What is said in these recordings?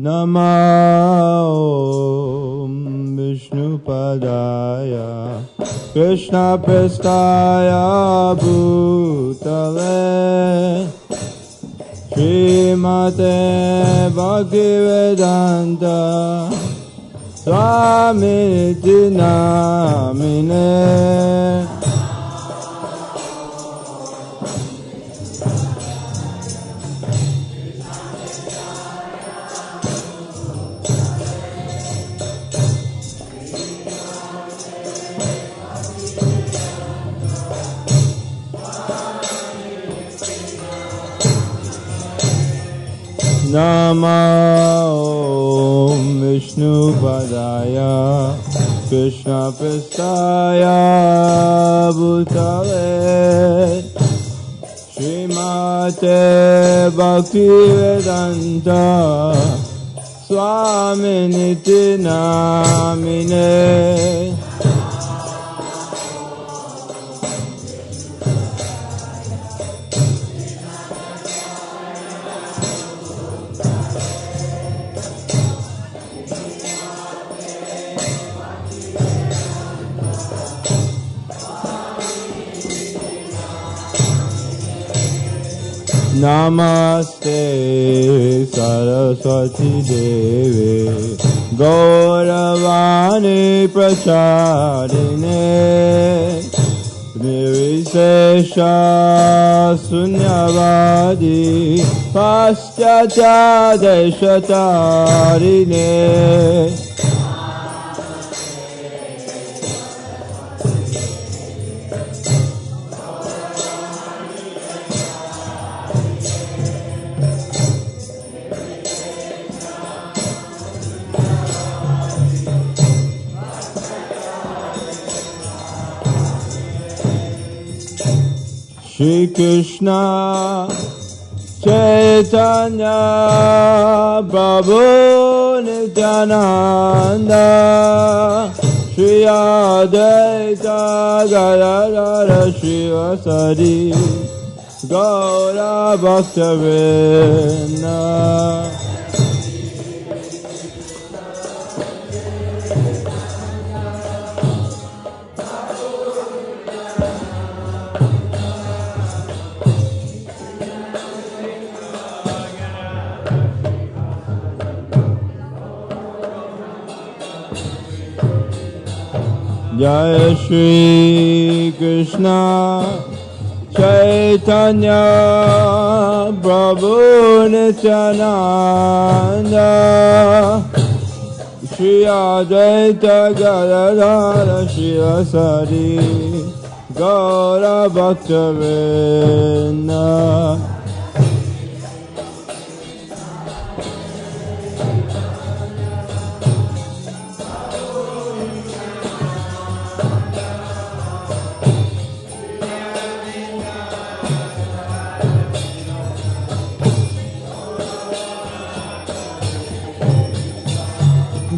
Namo Vishnupadaya Krishna Prestaya Bhutale Srimate Bhaktivedanta Swamiti Namine Namo Vishnupadaya Krishna Prestaya Bhutale Srimate Bhaktivedanta Swaminiti Namine Namaste Saraswati Devi Gauravani Pracharine Nirvisesha Sunyavadi Paschatya Deshatarine Shri Krishna Chaitanya Prabhu Nityananda Shri Advaita Gadadhara Shivasari Gaura Bhakta-vrinda Jai Shri Krishna Chaitanya Prabhu Nityananda Shri Advaita Gadadhara Shivasari Gaura Bhakta-vrinda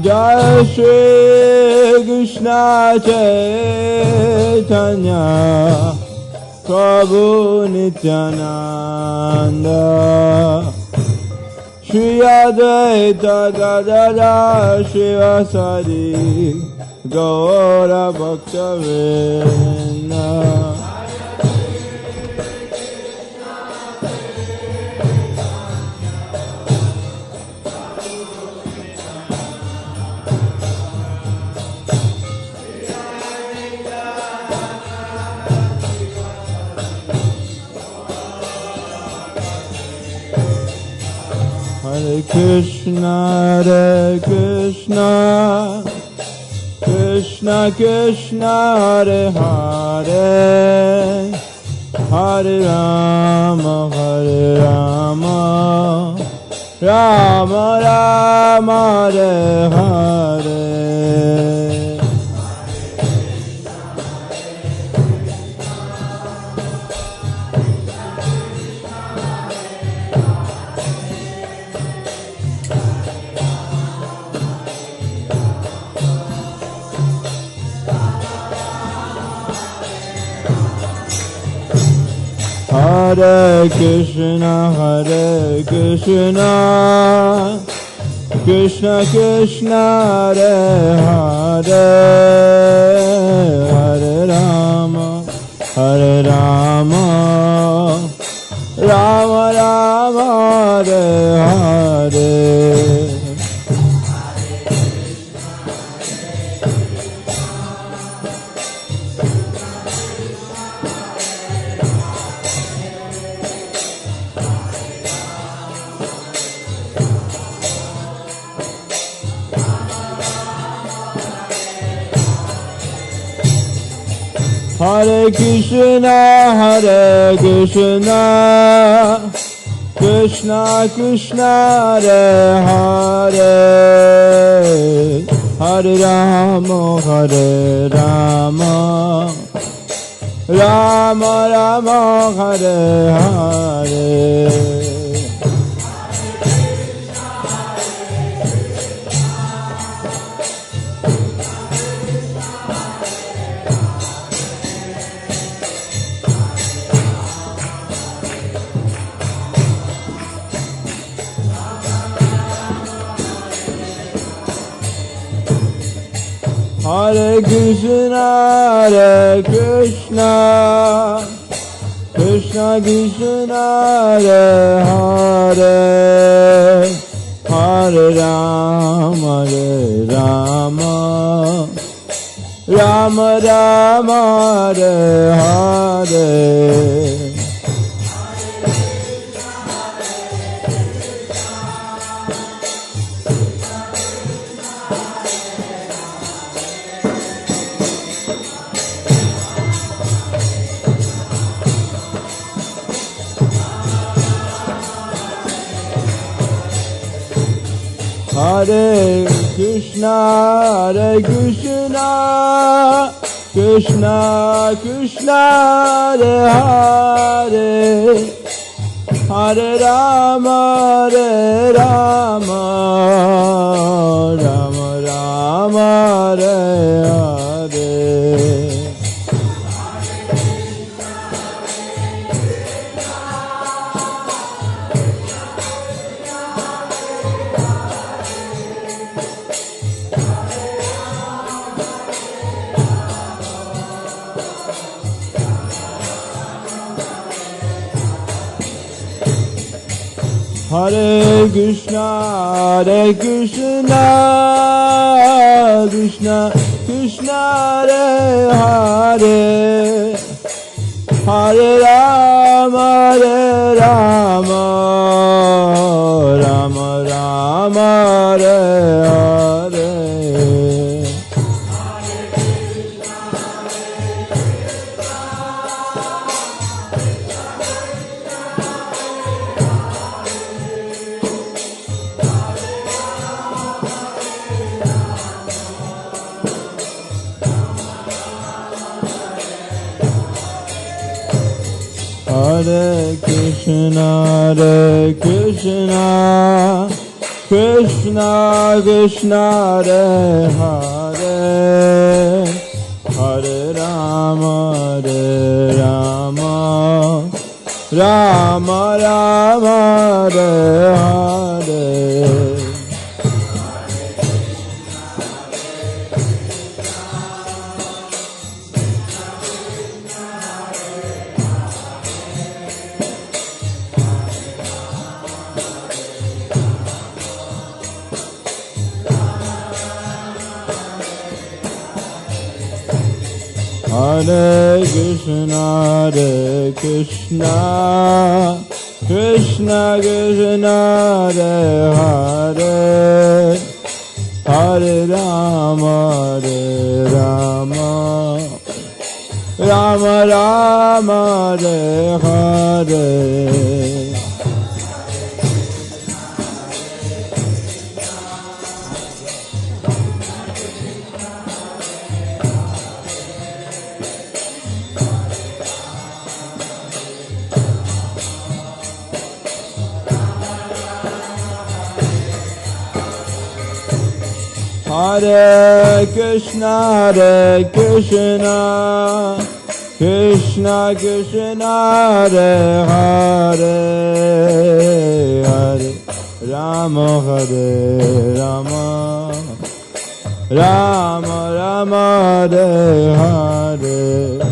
Jai Shri Krishna Chaitanya Prabhu Nityananda Shri Advaita Gadadhara Shivasari Gaura Bhakta-vrinda Hare Krishna, Krishna Krishna, Hare Hare, Hare Rama, Rama Rama, Hare Hare. Hare Krishna, Krishna Krishna Hare Hare Hare Rama Hare Rama Rama Rama Hare Hare Hare Krishna Krishna Krishna Hare Hare Hare Rama Rama Rama Hare Hare Hare Krishna Krishna Krishna Hare Hare Hare Rama Rama Rama Hare Hare Hare Krishna Krishna Krishna Hare Hare Hare Rama Rama Rama Hare Hare Hare Krishna Krishna Krishna Hare Hare Hare Rama Rama Rama Hare Hare Hare Krishna Krishna Krishna Hare Hare Hare Rama Rama Rama Hare Hare Hare Krishna Krishna Krishna Hare Hare Hare Rama Rama Rama Hare Hare Hare Krishna Krishna Krishna Hare Hare Hare Rama Rama Hare Rama Rama Rama Hare Hare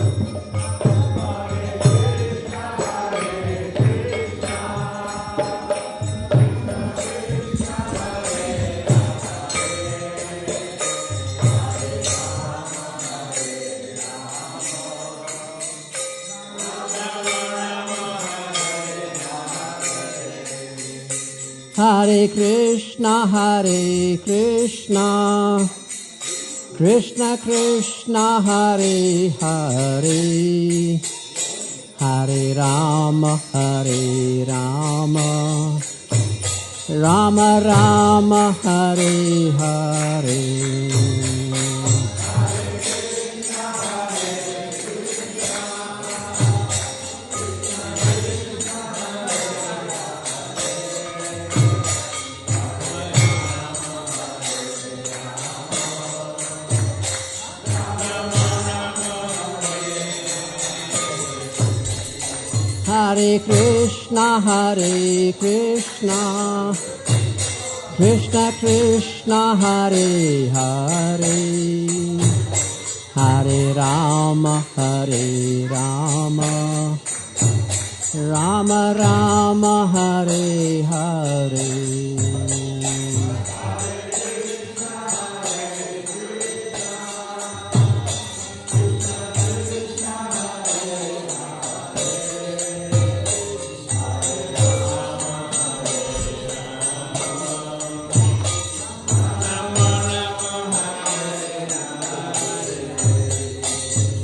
Hare Krishna, Krishna Krishna, Hare Hare, Hare Rama, Rama Rama, Hare Hare. Hare Krishna, Krishna Krishna, Hare Hare, Hare Rama, Rama Rama, Hare Hare.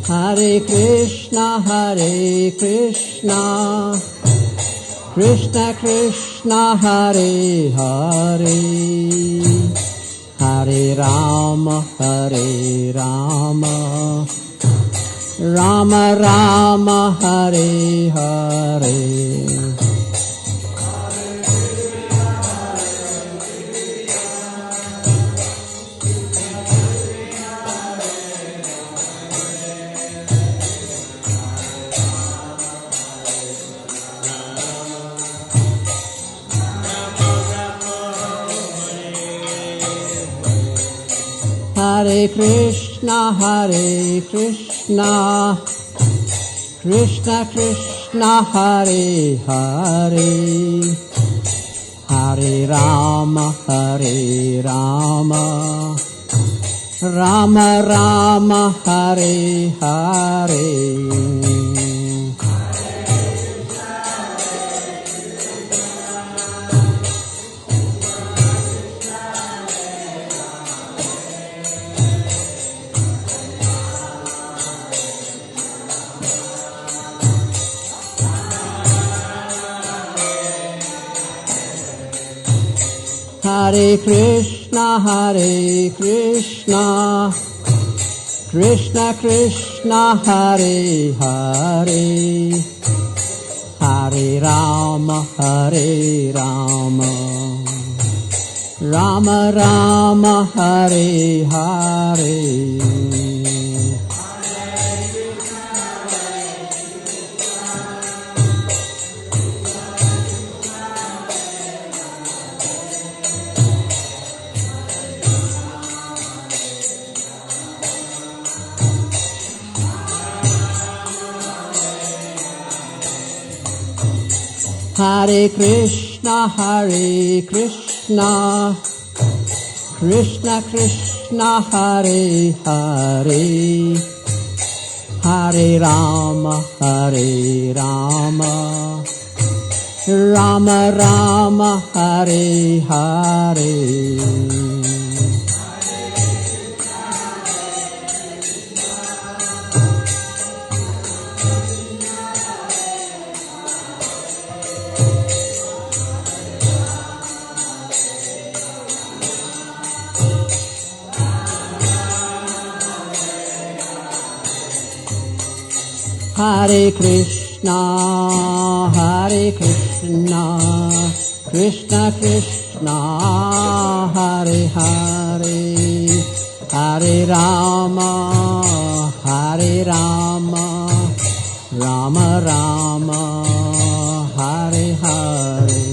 Hare Krishna, Krishna Krishna, Hare Hare, Hare Rama, Rama Rama, Hare Hare. Hare Krishna, Krishna Krishna, Hare Hare, Hare Rama, Rama Rama, Hare Hare. Hare Krishna, Krishna Krishna, Hare Hare, Hare Rama, Rama Rama, Hare Hare. Hare Krishna, Krishna Krishna, Hare Hare, Hare Rama, Rama Rama, Hare Hare. Hare Krishna, Krishna Krishna, Hare Hare, Hare Rama, Rama Rama, Hare Hare.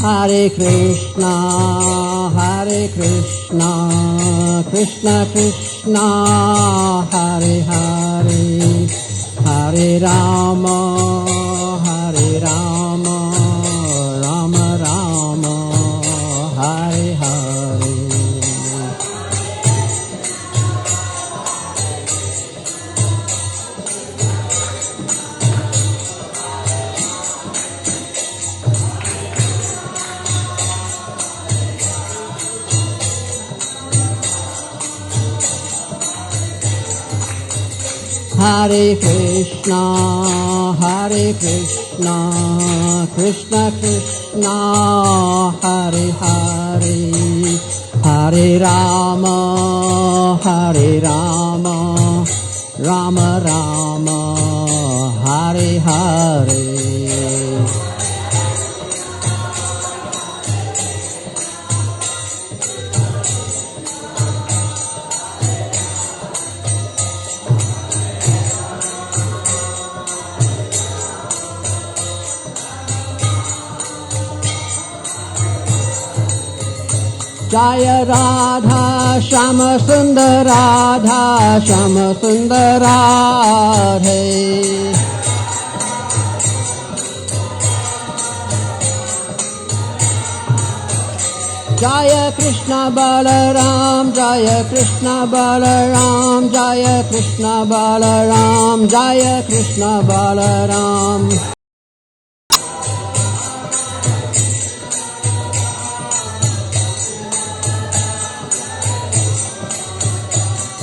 Hare Krishna, Krishna Krishna, Hare Hare, Hare Rama, Rama Rama, Hare Hare. Hare Krishna, Krishna Krishna, Hare Hare, Hare Rama, Rama Rama, Hare Hare. Jaya Radha Shama Sundar Radha Shama Sundar Radhe. Jaya Krishna Balaram, Jaya Krishna Balaram, Jaya Krishna Balaram, Jaya Krishna Balaram.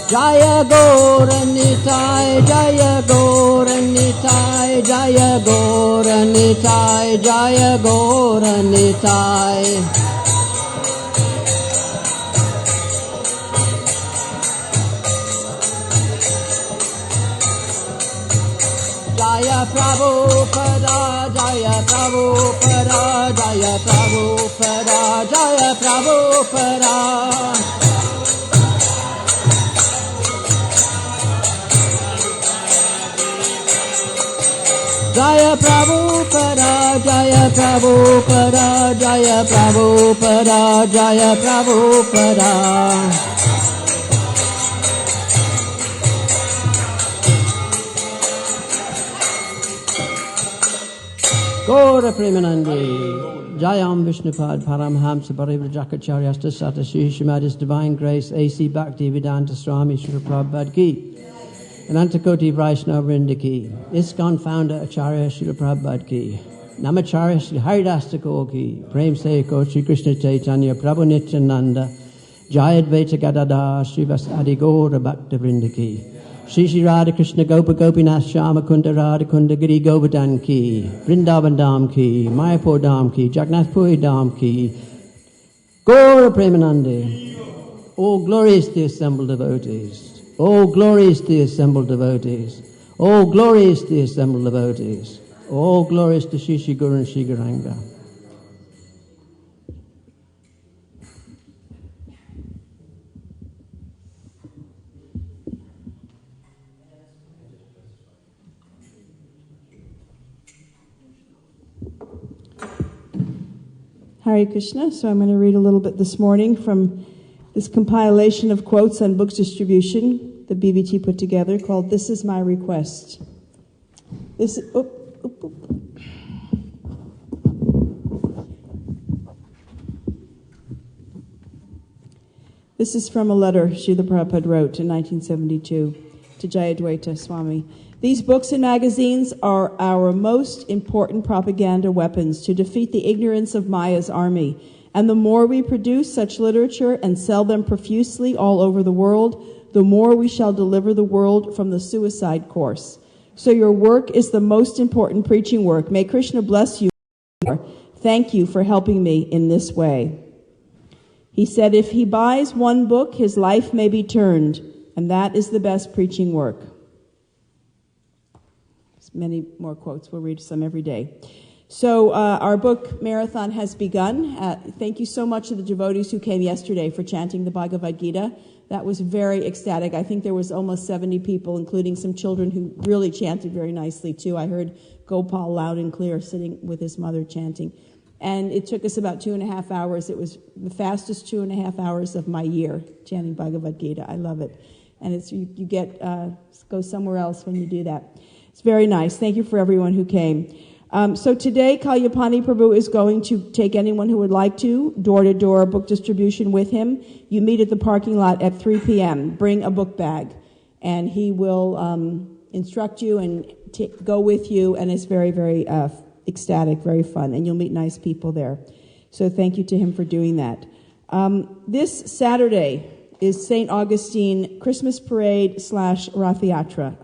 Jaya Gauranitai, Jaya Gauranitai, Jaya Gauranitai, Jaya Gauranitai. Jaya Prabhupada, Jaya Prabhupada, Jaya Prabhupada, Jaya Prabhupada. Jaya Prabhupada, Jaya Prabhupada, Jaya Prabhupada, Jaya Prabhupada. Gaura Premanandi, Jayam Vishnupad Paramhamsa Parivrajakacharyas Sata Shri Shrimadis Divine Grace A.C. Bhakti Vedanta Swami Srila Prabhupada Ki. Anantakoti Vaishnava Vrinda Ki, ISKCON founder Acharya Srila Prabhupada Ki, Namacharya Sri Haridas Thakur Ki, Prem Seko Sri Krishna Chaitanya Prabhu Nityananda, Jayadvaita Gadadhar Sri Vasadi Gaura Bhakta Vrinda Ki, Shri Shri Radha Krishna Gopa Gopinath Shama Kunda Radha Kunda Giri Govardhan Ki, Vrindavan Dham Ki, Mayapur Dham Ki, Jagannath Puri Dham Ki, Gaura Premanande. All glories to the assembled devotees. All glories to the assembled devotees. All glories to the assembled devotees. All glories to Shri Shri Guru and Shri Gauranga. Hare Krishna. So I'm going to read a little bit this morning from this compilation of quotes on books distribution the BBT put together called This Is My Request. This is from a letter Srila Prabhupada wrote in 1972 to Jayadvaita Swami. These books and magazines are our most important propaganda weapons to defeat the ignorance of Maya's army. And the more we produce such literature and sell them profusely all over the world, the more we shall deliver the world from the suicide course. So your work is the most important preaching work. May Krishna bless you. Thank you for helping me in this way. He said, if he buys one book, his life may be turned, and that is the best preaching work. There's many more quotes. We'll read some every day. So our book marathon has begun. Thank you so much to the devotees who came yesterday for chanting the Bhagavad Gita. That was very ecstatic. I think there was almost 70 people, including some children who really chanted very nicely too. I heard Gopal loud and clear sitting with his mother chanting. And it took us about 2.5 hours. It was the fastest 2.5 hours of my year chanting Bhagavad Gita. I love it. And it's you get go somewhere else when you do that. It's very nice. Thank you for everyone who came. So today, Kalyapani Prabhu is going to take anyone who would like to, door-to-door book distribution with him. You meet at the parking lot at 3 p.m. Bring a book bag. And he will instruct you and go with you. And it's very, very ecstatic, very fun. And you'll meet nice people there. So thank you to him for doing that. This Saturday is St. Augustine Christmas Parade / Rath Yatra.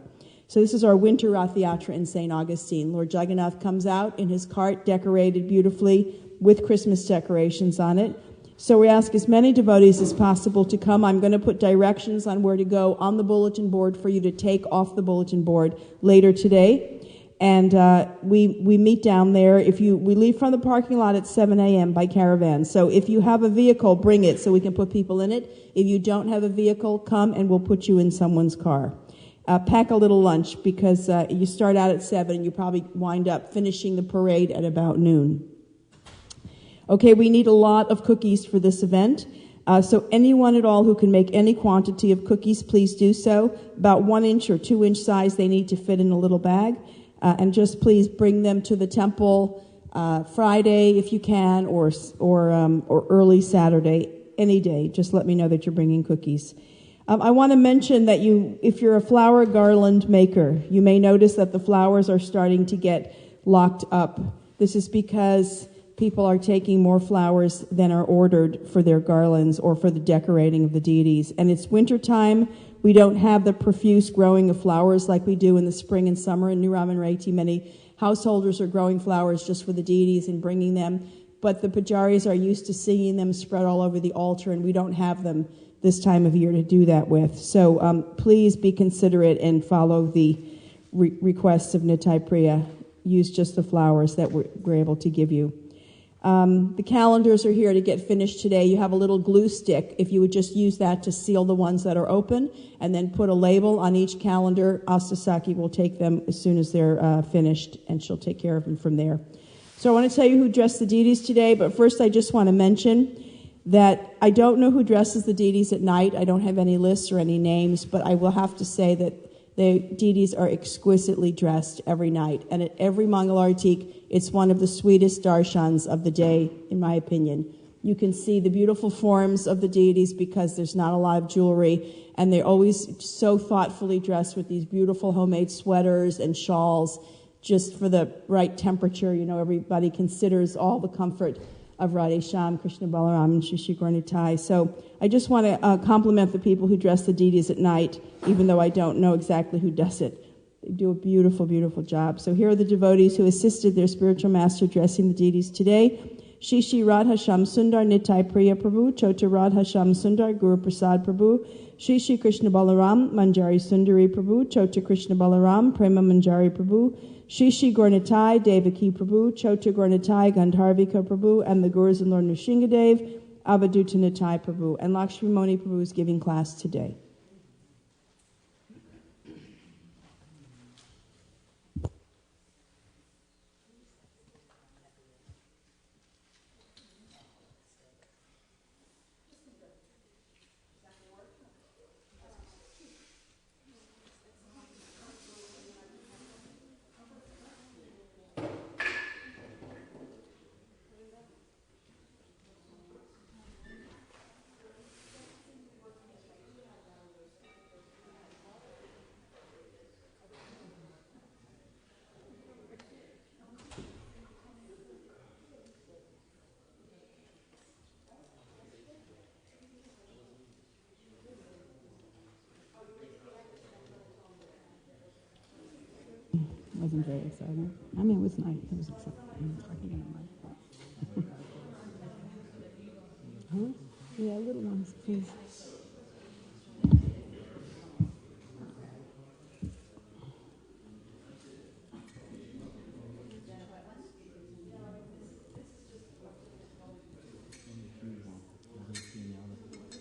So this is our winter Rath Yatra in St. Augustine. Lord Jagannath comes out in his cart decorated beautifully with Christmas decorations on it. So we ask as many devotees as possible to come. I'm going to put directions on where to go on the bulletin board for you to take off the bulletin board later today. And we meet down there. We leave from the parking lot at 7 a.m. by caravan. So if you have a vehicle, bring it so we can put people in it. If you don't have a vehicle, come and we'll put you in someone's car. Pack a little lunch because you start out at 7 and you probably wind up finishing the parade at about noon. Okay, we need a lot of cookies for this event. So anyone at all who can make any quantity of cookies, please do so. About 1 inch or 2 inch size, they need to fit in a little bag. And just please bring them to the temple Friday if you can, or early Saturday, any day. Just let me know that you're bringing cookies. I want to mention that if you're a flower garland maker, you may notice that the flowers are starting to get locked up. This is because people are taking more flowers than are ordered for their garlands or for the decorating of the deities. And it's wintertime. We don't have the profuse growing of flowers like we do in the spring and summer in New Ramanreti. Many householders are growing flowers just for the deities and bringing them. But the pujaris are used to seeing them spread all over the altar, and we don't have them this time of year to do that with. So please be considerate and follow the requests of Nitai Priya. Use just the flowers that we're able to give you. The calendars are here to get finished today. You have a little glue stick. If you would just use that to seal the ones that are open and then put a label on each calendar, Astasaki will take them as soon as they're finished, and she'll take care of them from there. So I want to tell you who dressed the deities today, but first I just want to mention that I don't know who dresses the deities at night. I don't have any lists or any names, but I will have to say that the deities are exquisitely dressed every night. And at every Mangalartik, it's one of the sweetest darshans of the day, in my opinion. You can see the beautiful forms of the deities because there's not a lot of jewelry, and they're always so thoughtfully dressed with these beautiful homemade sweaters and shawls just for the right temperature. You know, everybody considers all the comfort of Radhesham, Krishna Balaram, and Shri Gaura Nitai. So I just want to compliment the people who dress the deities at night, even though I don't know exactly who does it. They do a beautiful, beautiful job. So here are the devotees who assisted their spiritual master dressing the deities today. Shri Shri Radha Sham Sundar Nitai Priya Prabhu, Chota Radha Sham Sundar Guru Prasad Prabhu, Shri Shri Krishna Balaram, Manjari Sundari Prabhu, Chota Krishna Balaram, Prema Manjari Prabhu, Shri Shri Gaura Nitai, Devaki Prabhu, Chota Gaura Nitai, Gandharvika Prabhu, and the Gurus and Lord Nrsingadev, Avaduta Nitai Prabhu. And Lakshmi Moni Prabhu is giving class today. Wasn't very exciting. I mean, it was nice. It was exciting. Huh? Yeah, little ones, please.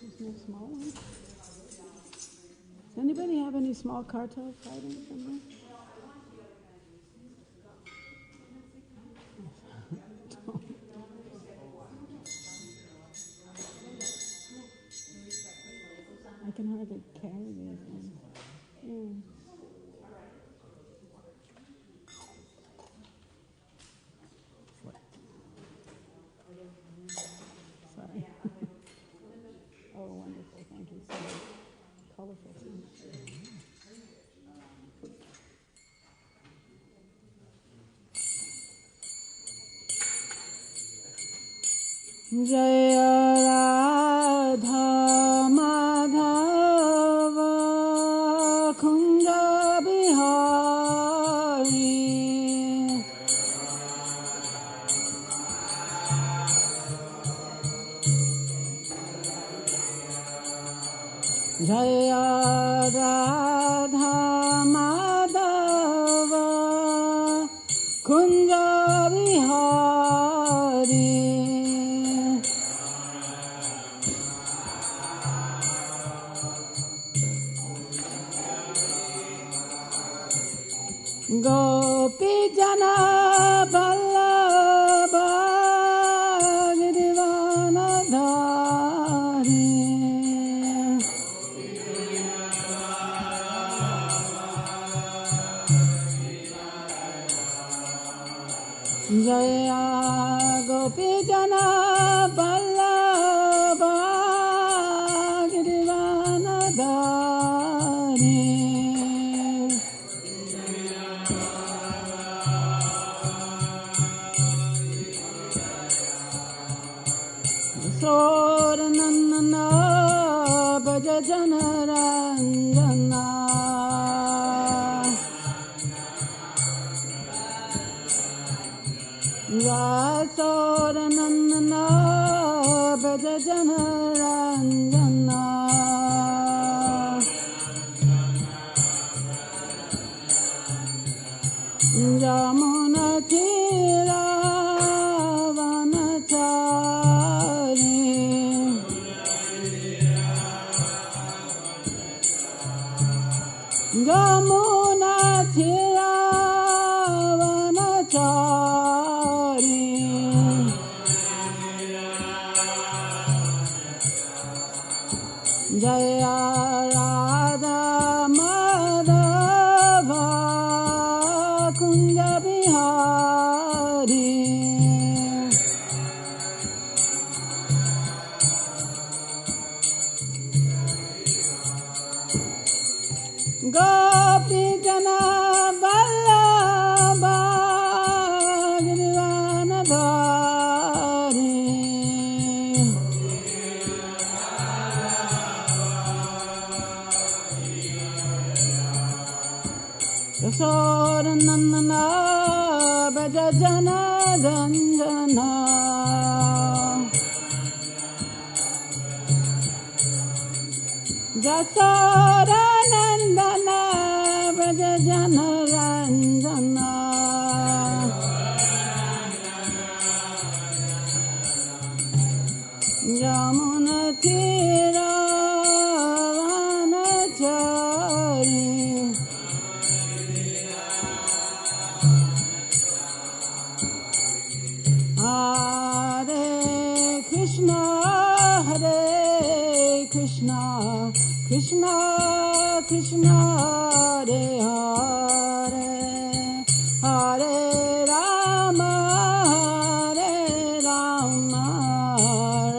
There's no small ones. Does anybody have any small cartels hiding somewhere? hard to carry these ones. Yeah. Sorry. Oh, wonderful. Thank you so much. Colorful. Jaya Radha Madhava Kunja Bihari Jaya Radha Madhava Kunja Bihari Gopi Jana Vallabha Girivana Dhari Jaya Gopi Jana Vallabha Girivana Dhari Soranana Bhaja Janaranjana Soranana Bhaja Janaranjana Jamuna Tira Vanachari Jamuna Tira Vanachari Jaya Radha Madhava Kunja Bihari Gopi Jana Vallabha Girivana Dhari Soranana Bhaja Janaranjana Jasodanandana Bhaja Janaranjana Jamuna Tira Vanachari Hare Krishna Hare Krishna Krishna Krishna Hare Hare Hare Rama Hare Rama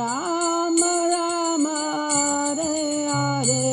Rama Rama Hare Hare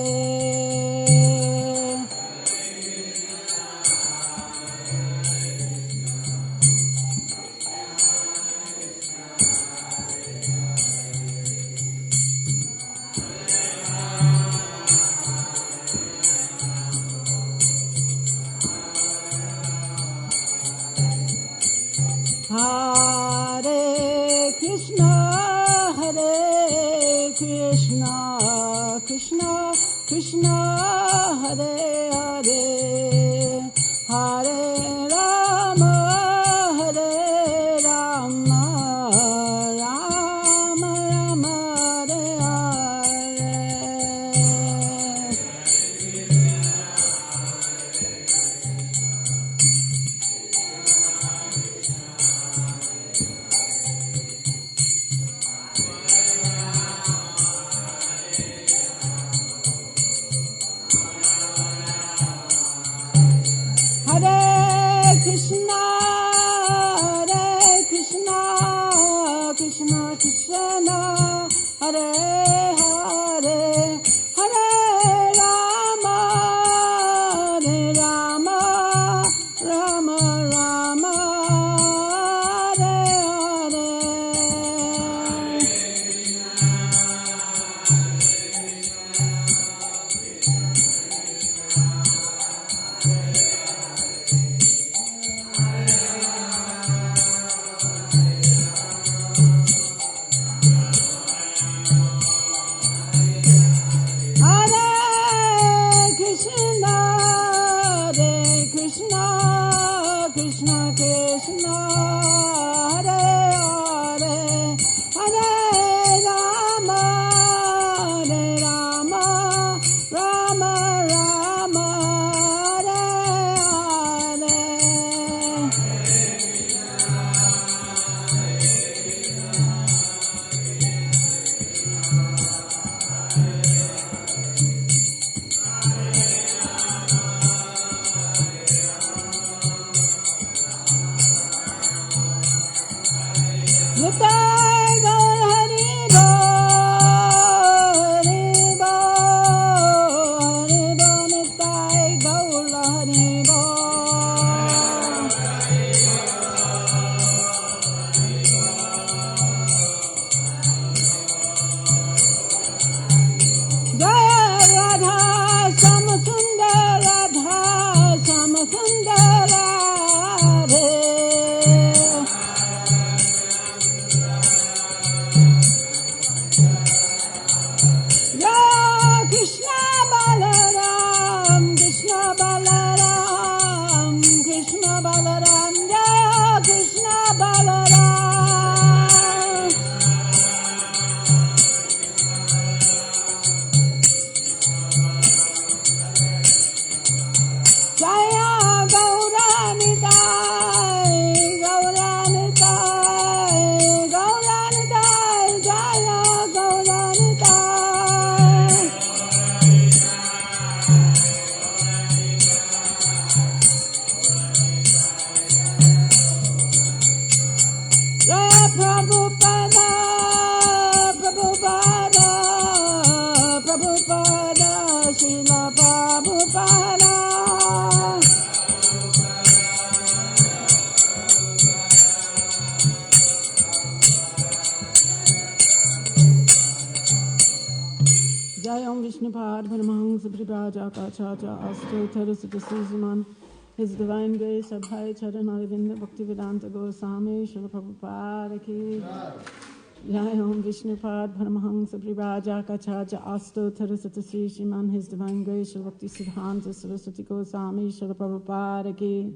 Krishna, Krishna Krishna, Hare Hare, Hare Rama, Rama Rama, Hare Hare. Krishna Krishna, Hare Hare, Hare Rama, Rama Rama, Hare Nitai Gaur Hari Bol, Nitai Gaur Hari Bol. Jaya Radha Sama Sundar Radha Sama Sundar Radhe. Krishna Balaram, Krishna Balaram, Krishna Balaram, Jaya Krishna Balaram. Jaya Gauranitai, Gauranitai, Gauranitai, Jaya Gauranitai. Jaya Prabhupada, Prabhupada, Prabhupada, Srila Prabhupada. Jayam Vishnupad Paramahansa Prabhajakachacha Astottara Siddhasiman. His Divine Grace Abhay Charan Aravinda Bhaktivedanta Goswami Srila Prabhupada Ki. Jayam Vishnupad Paramahansa Prabhajakachacha Astottara Siddhasiman. His Divine Grace Srila Bhakti Siddhanta Saraswati Goswami Srila Prabhupada Ki.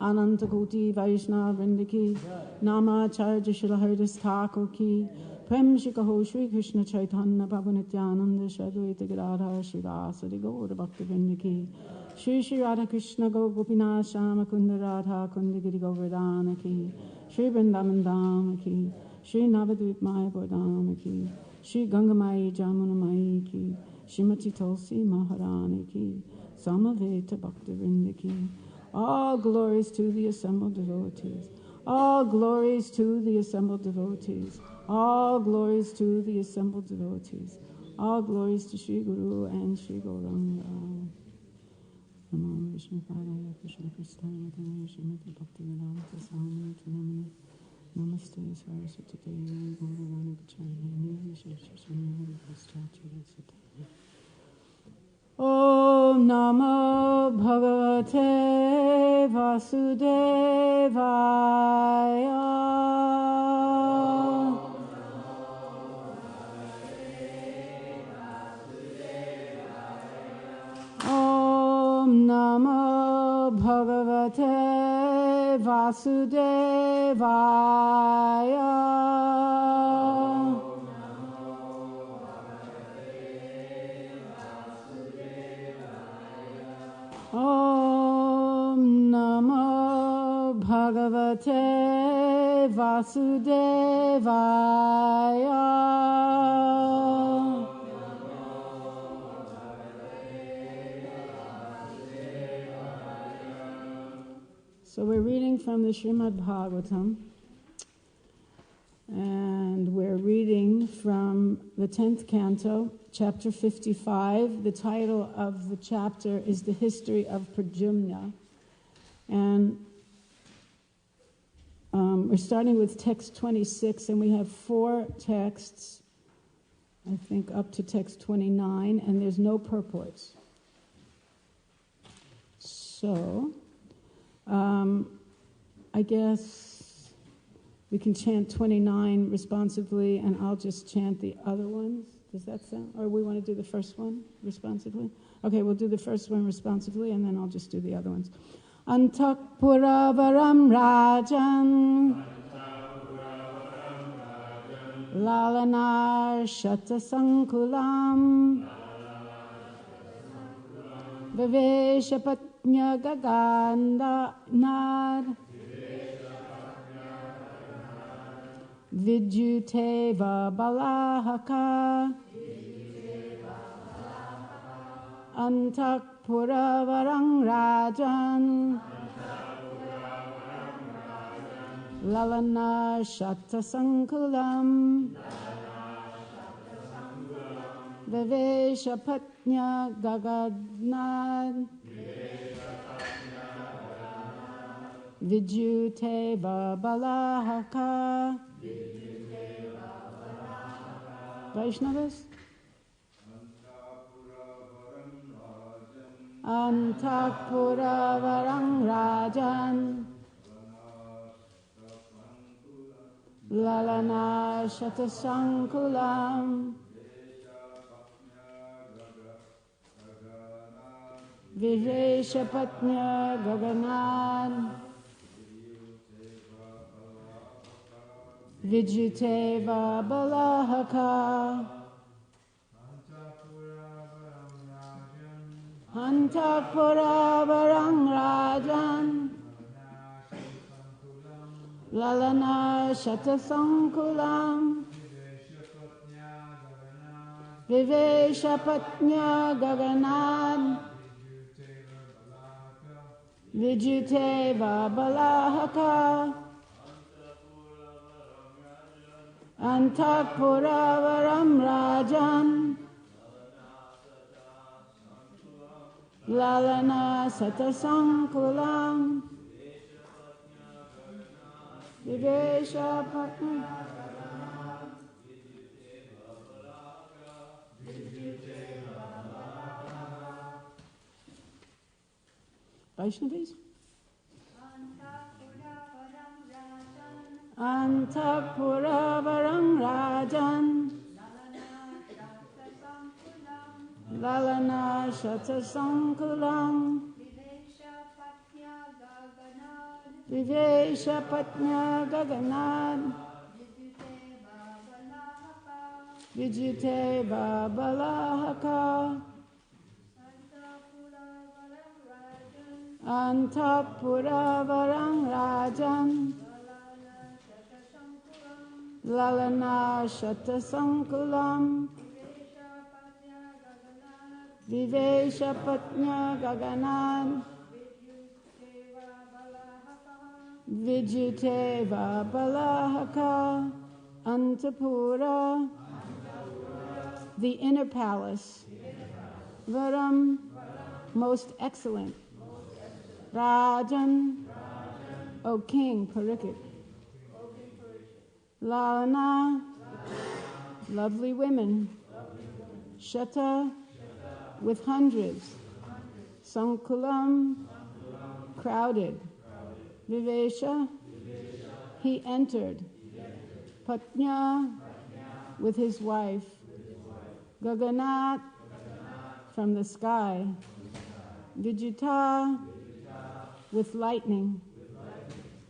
Ananta Koti Vaishnava Vrinda Ki. Namacharya Srila Haridas Thakur Ki. Prem Shikaho Shri Krishna Chaitanya Prabhu Nityananda Shadvaita Gadadhar Srivasadi Gaur Bhakti Vrinda Ki. Shri Shri Radha Krishna Go Gopinath Shama Kunda Radha Kunda Giri Govardhana Ki. Shri Vrindavan Dhama Ki. Shri Navadvip Maya Bodhama Ki. Shri Gangamai Jamuna Mai Ki. Shrimati Tulsi Maharani Ki. Samaveta Bhakti Vrinda Ki. All glories to the assembled devotees. All glories to the assembled devotees. All glories to the assembled devotees. All glories to Sri Guru and Sri Gauranga. Namo Vishnu Padaya Krishna Prasthaya Srimati Bhaktivedanta Swami Namani. Namaste Saraswati Devi Gauravani Pacharani Visheshashamani Paschacharya Sataya. Om Namo Bhagavate Vasudevaya. Om Namo Bhagavate Vasudevaya. Om Namo Bhagavate Vasudevaya. So we're reading from the Srimad Bhagavatam, and we're reading from the 10th canto, chapter 55. The title of the chapter is The History of Pradyumna. And we're starting with text 26, and we have 4 texts, I think up to text 29, and there's no purports. So, I guess we can chant 29 responsively, and I'll just chant the other ones. Does that sound? Or we want to do the first one responsively? Okay, we'll do the first one responsively, and then I'll just do the other ones. Antakpuravaram Rajan Lalanar Shatasankulam Viveshapatnya Gagandanar Vidyuteva Balahaka Antakpuravarang Rajan Lalana Shatasankulam Viveshapatnya Gagadnad Vidyuteva Balahaka Vaishnavas Antakpuravarang Rajan Lalana Shatasankulam Viveshapatnya Gaganan Vidyuteva Balahaka Antakpuravarang Rajan Lalana Shatasankulam Viveshapatnya Gaganad Vidyuteva Balahaka Antakpuravaram Rajan Lalana Satasankulam Viveshapatnya Vaishnavis Antakpuravaram Rajan Lalana Shatasankulam Viveshapatnya Gaganad Vidyuteva Balahaka Antakpuravaram Rajan Lalana Shatasankulam Viveshapatnya Gaganad Vidyuteva Balahaka Antapura, the inner palace. Varam, most excellent. Rajan, O king, Parikit. Lalana, lovely women. Shata, with hundreds. Sankulam, crowded. Vivesha, he entered. Patnya, with his wife. Gaganat, from the sky. Vidyuta, with lightning.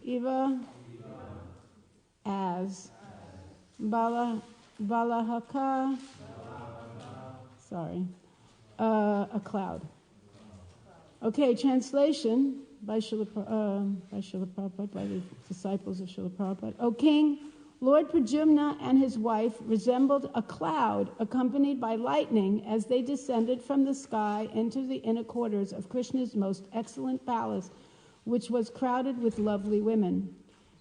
Iva, as. Balahaka, a cloud. Okay, translation by Srila Prabhupada, by the disciples of Srila Prabhupada. O king, Lord Pradyumna and his wife resembled a cloud accompanied by lightning as they descended from the sky into the inner quarters of Krishna's most excellent palace, which was crowded with lovely women.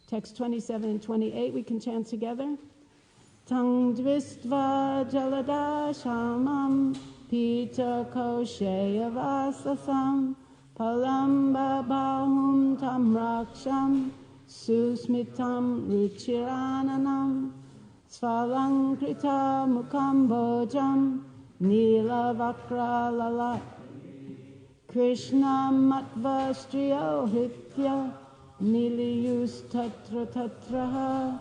Text 27 and 28, we can chant together. Tang dvistva jalada shamam pita kosheyavasasam palamba bahum tam raksham susmitam ruchirananam svalankrita mukam bojam nilavakra lala Krishna matva striyo hritya niliyus tatra tatraha.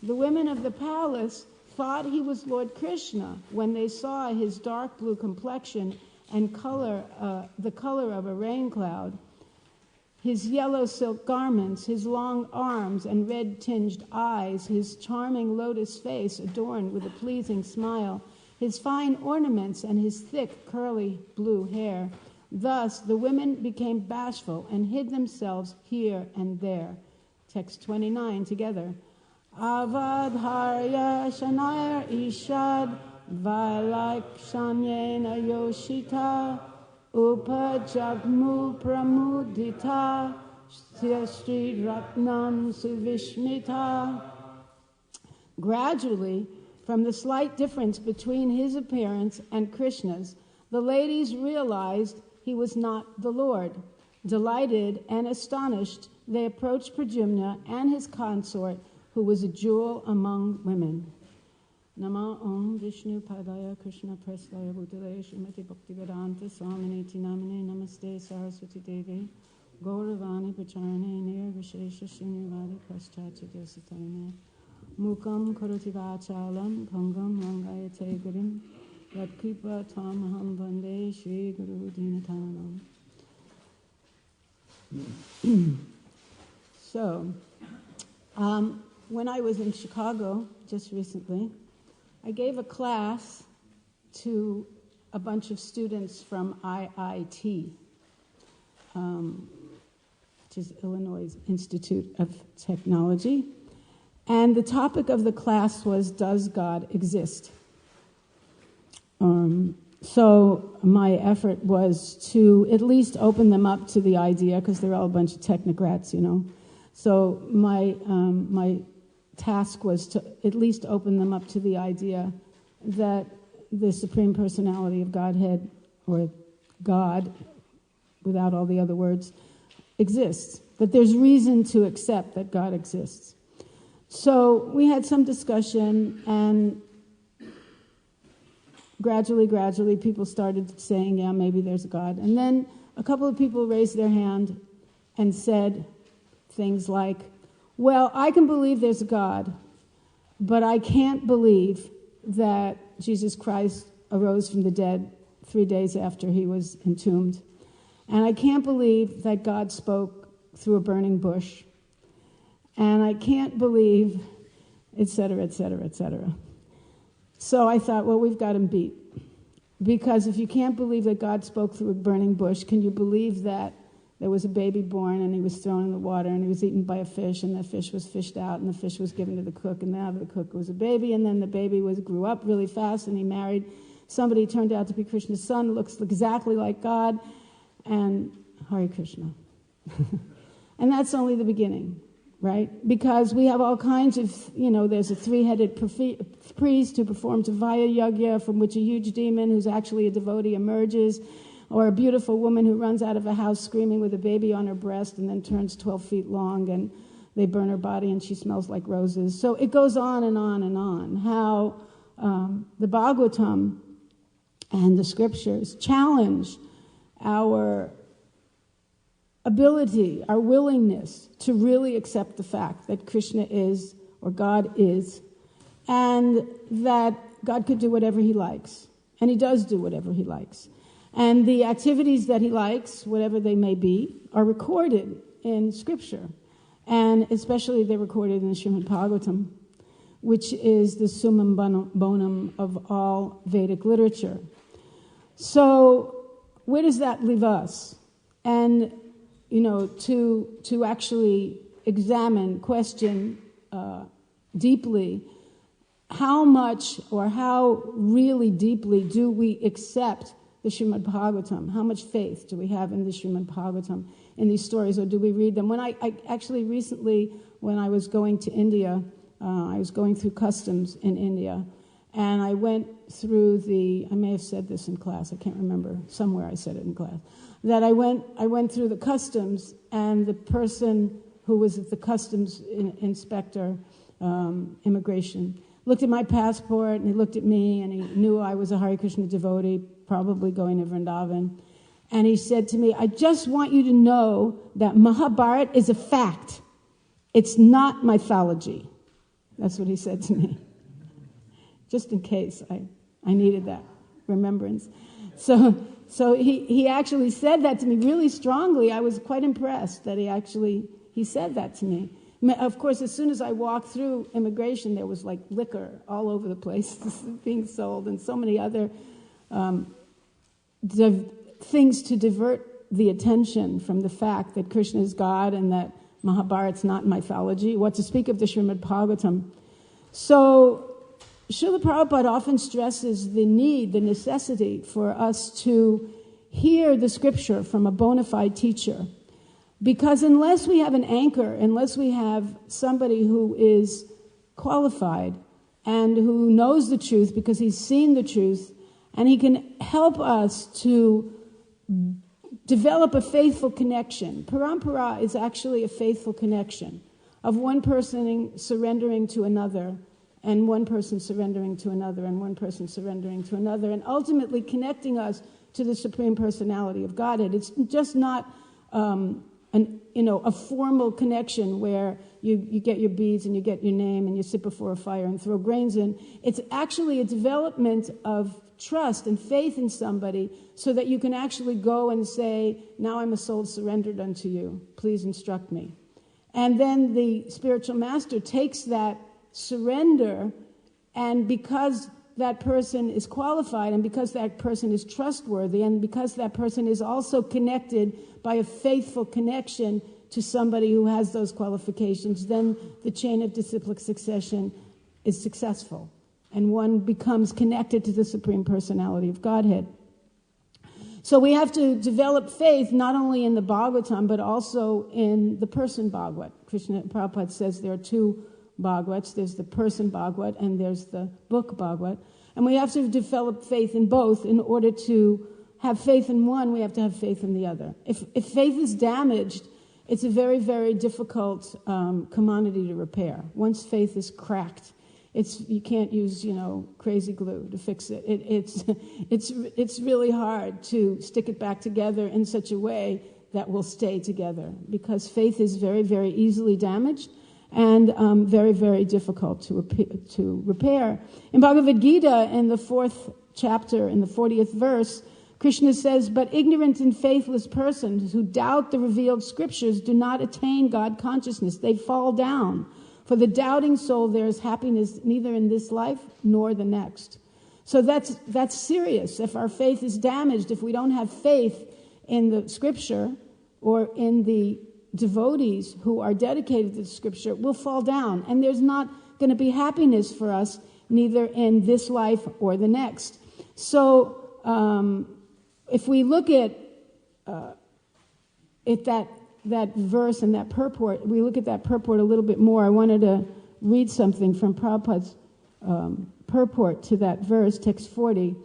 The women of the palace thought he was Lord Krishna when they saw his dark blue complexion and color, the color of a rain cloud, his yellow silk garments, his long arms and red-tinged eyes, his charming lotus face adorned with a pleasing smile, his fine ornaments and his thick, curly blue hair. Thus, the women became bashful and hid themselves here and there. Text 29 together. Avadharya shanayar ishad Valaikshanyena yoshita upajagmu pramudita Sri Ratnam Suvishmita. Gradually, from the slight difference between his appearance and Krishna's, the ladies realized he was not the Lord. Delighted and astonished, they approached Pradyumna and his consort, who was a jewel among women. Nama Om Vishnu Padaya Krishna Prestaya Bhutale Srimati Bhaktivedanta Swaminiti Namane Namaste Saraswati Devi Gauravani Pacharane Nir Vishesha Shunyavadi Paschatya Desitarane Mukam Karoti Vachalam Pangam Rangayate Gurim Yatkripa Tamaham Vande Shri Guru Dinatanam. So, when I was in Chicago just recently, I gave a class to a bunch of students from IIT, which is Illinois Institute of Technology. And the topic of the class was, does God exist? So my effort was to at least open them up to the idea, because they're all a bunch of technocrats, you know. So my task was to at least open them up to the idea that the Supreme Personality of Godhead, or God, without all the other words, exists. That there's reason to accept that God exists. So we had some discussion, and gradually people started saying, yeah, maybe there's a God. And then a couple of people raised their hand and said things like, well, I can believe there's a God, but I can't believe that Jesus Christ arose from the dead 3 days after he was entombed. And I can't believe that God spoke through a burning bush. And I can't believe, etc., etc., etc. So I thought, well, we've got him beat. Because if you can't believe that God spoke through a burning bush, can you believe that there was a baby born and he was thrown in the water and he was eaten by a fish, and the fish was fished out and the fish was given to the cook, and now the cook was a baby, and then the baby grew up really fast and he married somebody who turned out to be Krishna's son, looks exactly like God, and Hare Krishna. And that's only the beginning, right? Because we have all kinds of, there's a three-headed priest who performs a Vaya Yagya from which a huge demon who's actually a devotee emerges, or a beautiful woman who runs out of a house screaming with a baby on her breast and then turns 12 feet long, and they burn her body and she smells like roses. So it goes on and on and on, how the Bhagavatam and the scriptures challenge our ability, our willingness to really accept the fact that Krishna is, or God is, and that God could do whatever he likes. And he does do whatever he likes. And the activities that he likes, whatever they may be, are recorded in Scripture. And especially they're recorded in the Srimad Bhagavatam, which is the summum bonum of all Vedic literature. So where does that leave us? And, to actually examine, question deeply, how much or how really deeply do we accept the Srimad Bhagavatam? How much faith do we have in the Srimad Bhagavatam, in these stories, or do we read them? When I actually recently, when I was going to India, I was going through customs in India, and I went through I may have said this in class, I can't remember, somewhere I said it in class, that I went through the customs, and the person who was the customs inspector, immigration, looked at my passport, and he looked at me, and he knew I was a Hare Krishna devotee, probably going to Vrindavan. And he said to me, I just want you to know that Mahabharata is a fact. It's not mythology. That's what he said to me. Just in case I needed that remembrance. So he actually said that to me really strongly. I was quite impressed that he said that to me. Of course, as soon as I walked through immigration, there was like liquor all over the place being sold, and so many other things to divert the attention from the fact that Krishna is God and that Mahabharata's not mythology, what to speak of the Srimad Bhagavatam. So Srila Prabhupada often stresses the necessity for us to hear the scripture from a bona fide teacher. Because unless we have an anchor, unless we have somebody who is qualified and who knows the truth because he's seen the truth, and he can help us to develop a faithful connection. Parampara is actually a faithful connection of one person surrendering to another, and one person surrendering to another, and one person surrendering to another, and ultimately connecting us to the Supreme Personality of Godhead. It's just not a formal connection where you get your beads and you get your name and you sit before a fire and throw grains in. It's actually a development of trust and faith in somebody so that you can actually go and say, now I'm a soul surrendered unto you. Please instruct me. And then the spiritual master takes that surrender, and because that person is qualified, and because that person is trustworthy, and because that person is also connected by a faithful connection to somebody who has those qualifications, then the chain of disciplic succession is successful, and one becomes connected to the Supreme Personality of Godhead. So we have to develop faith not only in the Bhagavatam, but also in the person Bhagavat. Krishna Prabhupada says there are two Bhagavats. There's the person Bhagavat and there's the book Bhagavat. And we have to develop faith in both. In order to have faith in one, we have to have faith in the other. If faith is damaged, it's a very, very difficult commodity to repair. Once faith is cracked, you can't use crazy glue to fix it. It's really hard to stick it back together in such a way that will stay together, because faith is very, very easily damaged and very, very difficult to repair. In Bhagavad Gita, in the 4th chapter, in the 40th verse, Krishna says, but ignorant and faithless persons who doubt the revealed scriptures do not attain God consciousness. They fall down. For the doubting soul, there is happiness neither in this life nor the next. So that's serious. If our faith is damaged, if we don't have faith in the scripture or in the devotees who are dedicated to the scripture, we'll fall down. And there's not going to be happiness for us neither in this life or the next. So if we look at that verse and that purport, we look at that purport a little bit more. I wanted to read something from Prabhupada's purport to that verse, text 40.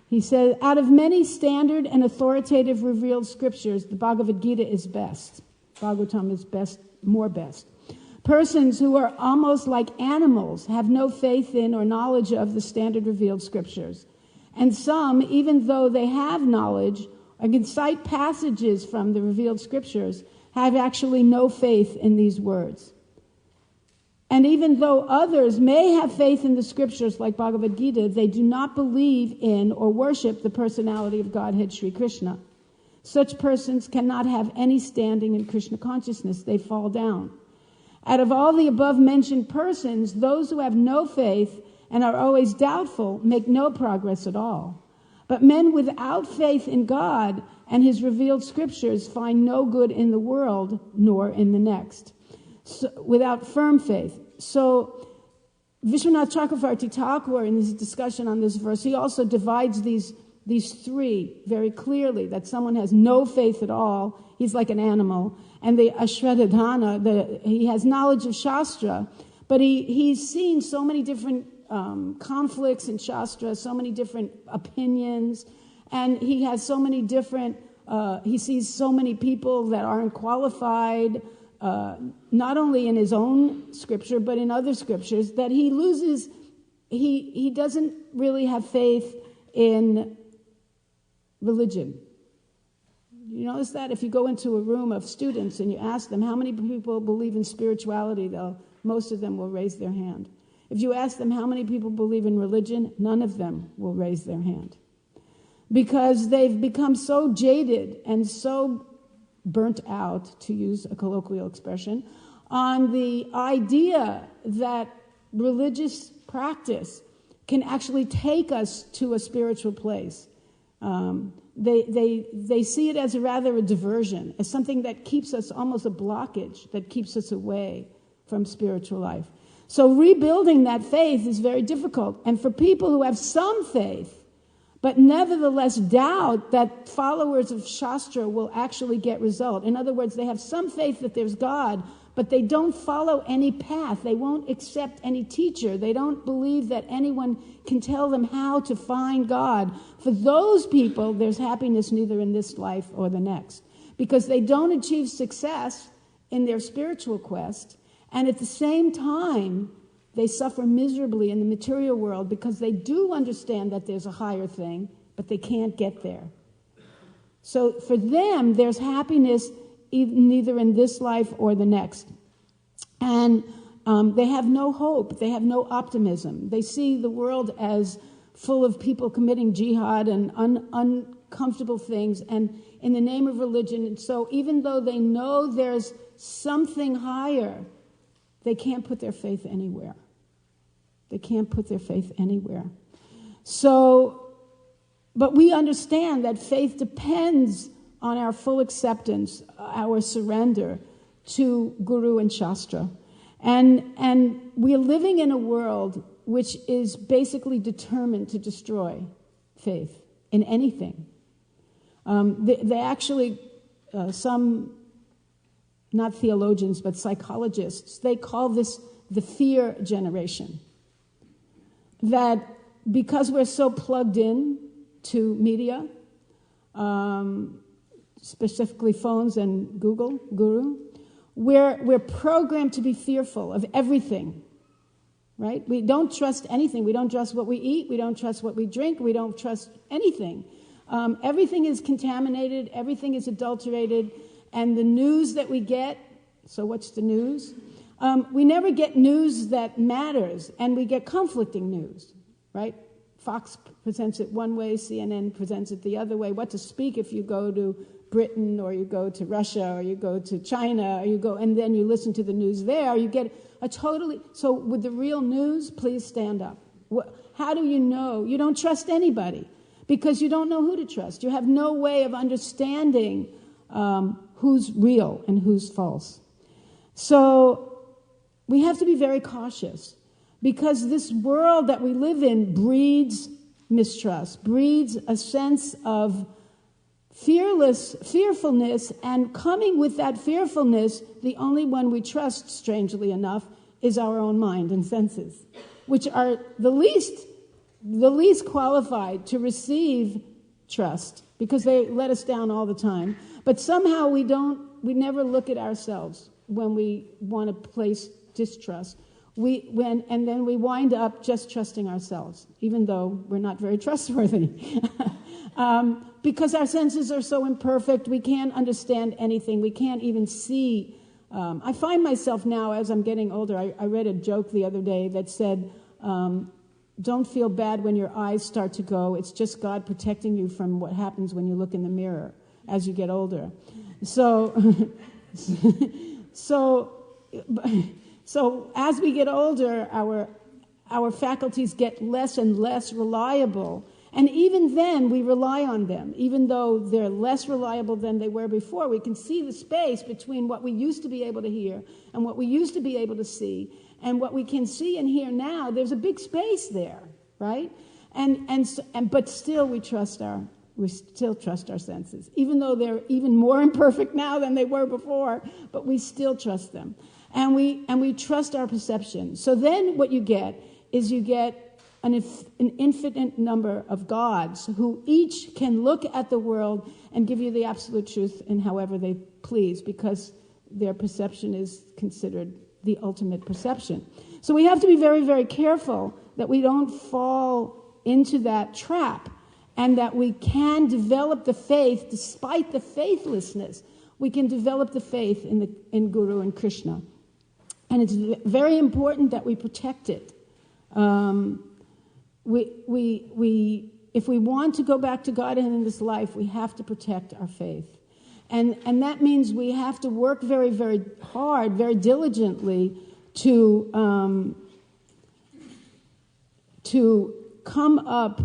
He said, out of many standard and authoritative revealed scriptures, the Bhagavad Gita is best. Bhagavatam is best, more best. Persons who are almost like animals have no faith in or knowledge of the standard revealed scriptures. And some, even though they have knowledge or can cite passages from the revealed scriptures, have actually no faith in these words. And even though others may have faith in the scriptures like Bhagavad Gita, they do not believe in or worship the personality of Godhead Sri Krishna. Such persons cannot have any standing in Krishna consciousness. They fall down. Out of all the above mentioned persons, those who have no faith and are always doubtful make no progress at all. But men without faith in God and his revealed scriptures find no good in the world nor in the next. So, without firm faith. So Vishwanath Chakravarti Thakur, in his discussion on this verse, he also divides these these three very clearly, that someone has no faith at all, he's like an animal, and the Ashradhana, he has knowledge of Shastra, but he's seen so many different conflicts in Shastra, so many different opinions, and he has so many different, he sees so many people that aren't qualified, not only in his own scripture, but in other scriptures, that he loses, he doesn't really have faith in religion. You notice that? If you go into a room of students and you ask them how many people believe in spirituality, most of them will raise their hand. If you ask them how many people believe in religion, none of them will raise their hand. Because they've become so jaded and so burnt out, to use a colloquial expression, on the idea that religious practice can actually take us to a spiritual place. They see it as rather a diversion, as something that keeps us, almost a blockage that keeps us away from spiritual life. So rebuilding that faith is very difficult. And for people who have some faith, but nevertheless doubt that followers of Shastra will actually get result. In other words, they have some faith that there's God, but they don't follow any path. They won't accept any teacher. They don't believe that anyone can tell them how to find God. For those people, there's happiness neither in this life or the next, because they don't achieve success in their spiritual quest, and at the same time, they suffer miserably in the material world because they do understand that there's a higher thing, but they can't get there. So for them, there's happiness neither in this life or the next. And they have no hope. They have no optimism. They see the world as full of people committing jihad and uncomfortable things and in the name of religion. And so even though they know there's something higher, they can't put their faith anywhere. They can't put their faith anywhere. So, but we understand that faith depends on our full acceptance, our surrender to Guru and Shastra. And we're living in a world which is basically determined to destroy faith in anything. They actually, some, not theologians, but psychologists, they call this the fear generation. That because we're so plugged in to media, specifically phones and Guru, we're programmed to be fearful of everything, right? We don't trust anything. We don't trust what we eat. We don't trust what we drink. We don't trust anything. Everything is contaminated. Everything is adulterated. And the news that we get, so what's the news? We never get news that matters, and we get conflicting news, right? Fox presents it one way, CNN presents it the other way. What to speak if you go to Britain, or you go to Russia, or you go to China, or you go, and then you listen to the news there, you get a totally, so with the real news, please stand up. How do you know? You don't trust anybody, because you don't know who to trust. You have no way of understanding who's real and who's false. So we have to be very cautious, because this world that we live in breeds mistrust, breeds a sense of fearfulness, and coming with that fearfulness, the only one we trust, strangely enough, is our own mind and senses, which are the least qualified to receive trust, because they let us down all the time. But somehow we never look at ourselves when we want to place distrust. And then we wind up just trusting ourselves, even though we're not very trustworthy. Because our senses are so imperfect, we can't understand anything. We can't even see. I find myself now, as I'm getting older, I read a joke the other day that said, don't feel bad when your eyes start to go. It's just God protecting you from what happens when you look in the mirror as you get older. So as we get older, our faculties get less and less reliable. And even then, we rely on them. Even though they're less reliable than they were before, we can see the space between what we used to be able to hear and what we used to be able to see and what we can see and hear now. There's a big space there, right? But still we still trust our senses, even though they're even more imperfect now than they were before, but we still trust them. And we trust our perception. So then what you get is an infinite number of gods who each can look at the world and give you the absolute truth in however they please, because their perception is considered the ultimate perception. So we have to be very, very careful that we don't fall into that trap, and that we can develop the faith despite the faithlessness. We can develop the faith in Guru and Krishna. And it's very important that we protect it. If we want to go back to God in this life, we have to protect our faith. And that means we have to work very, very hard, very diligently to come up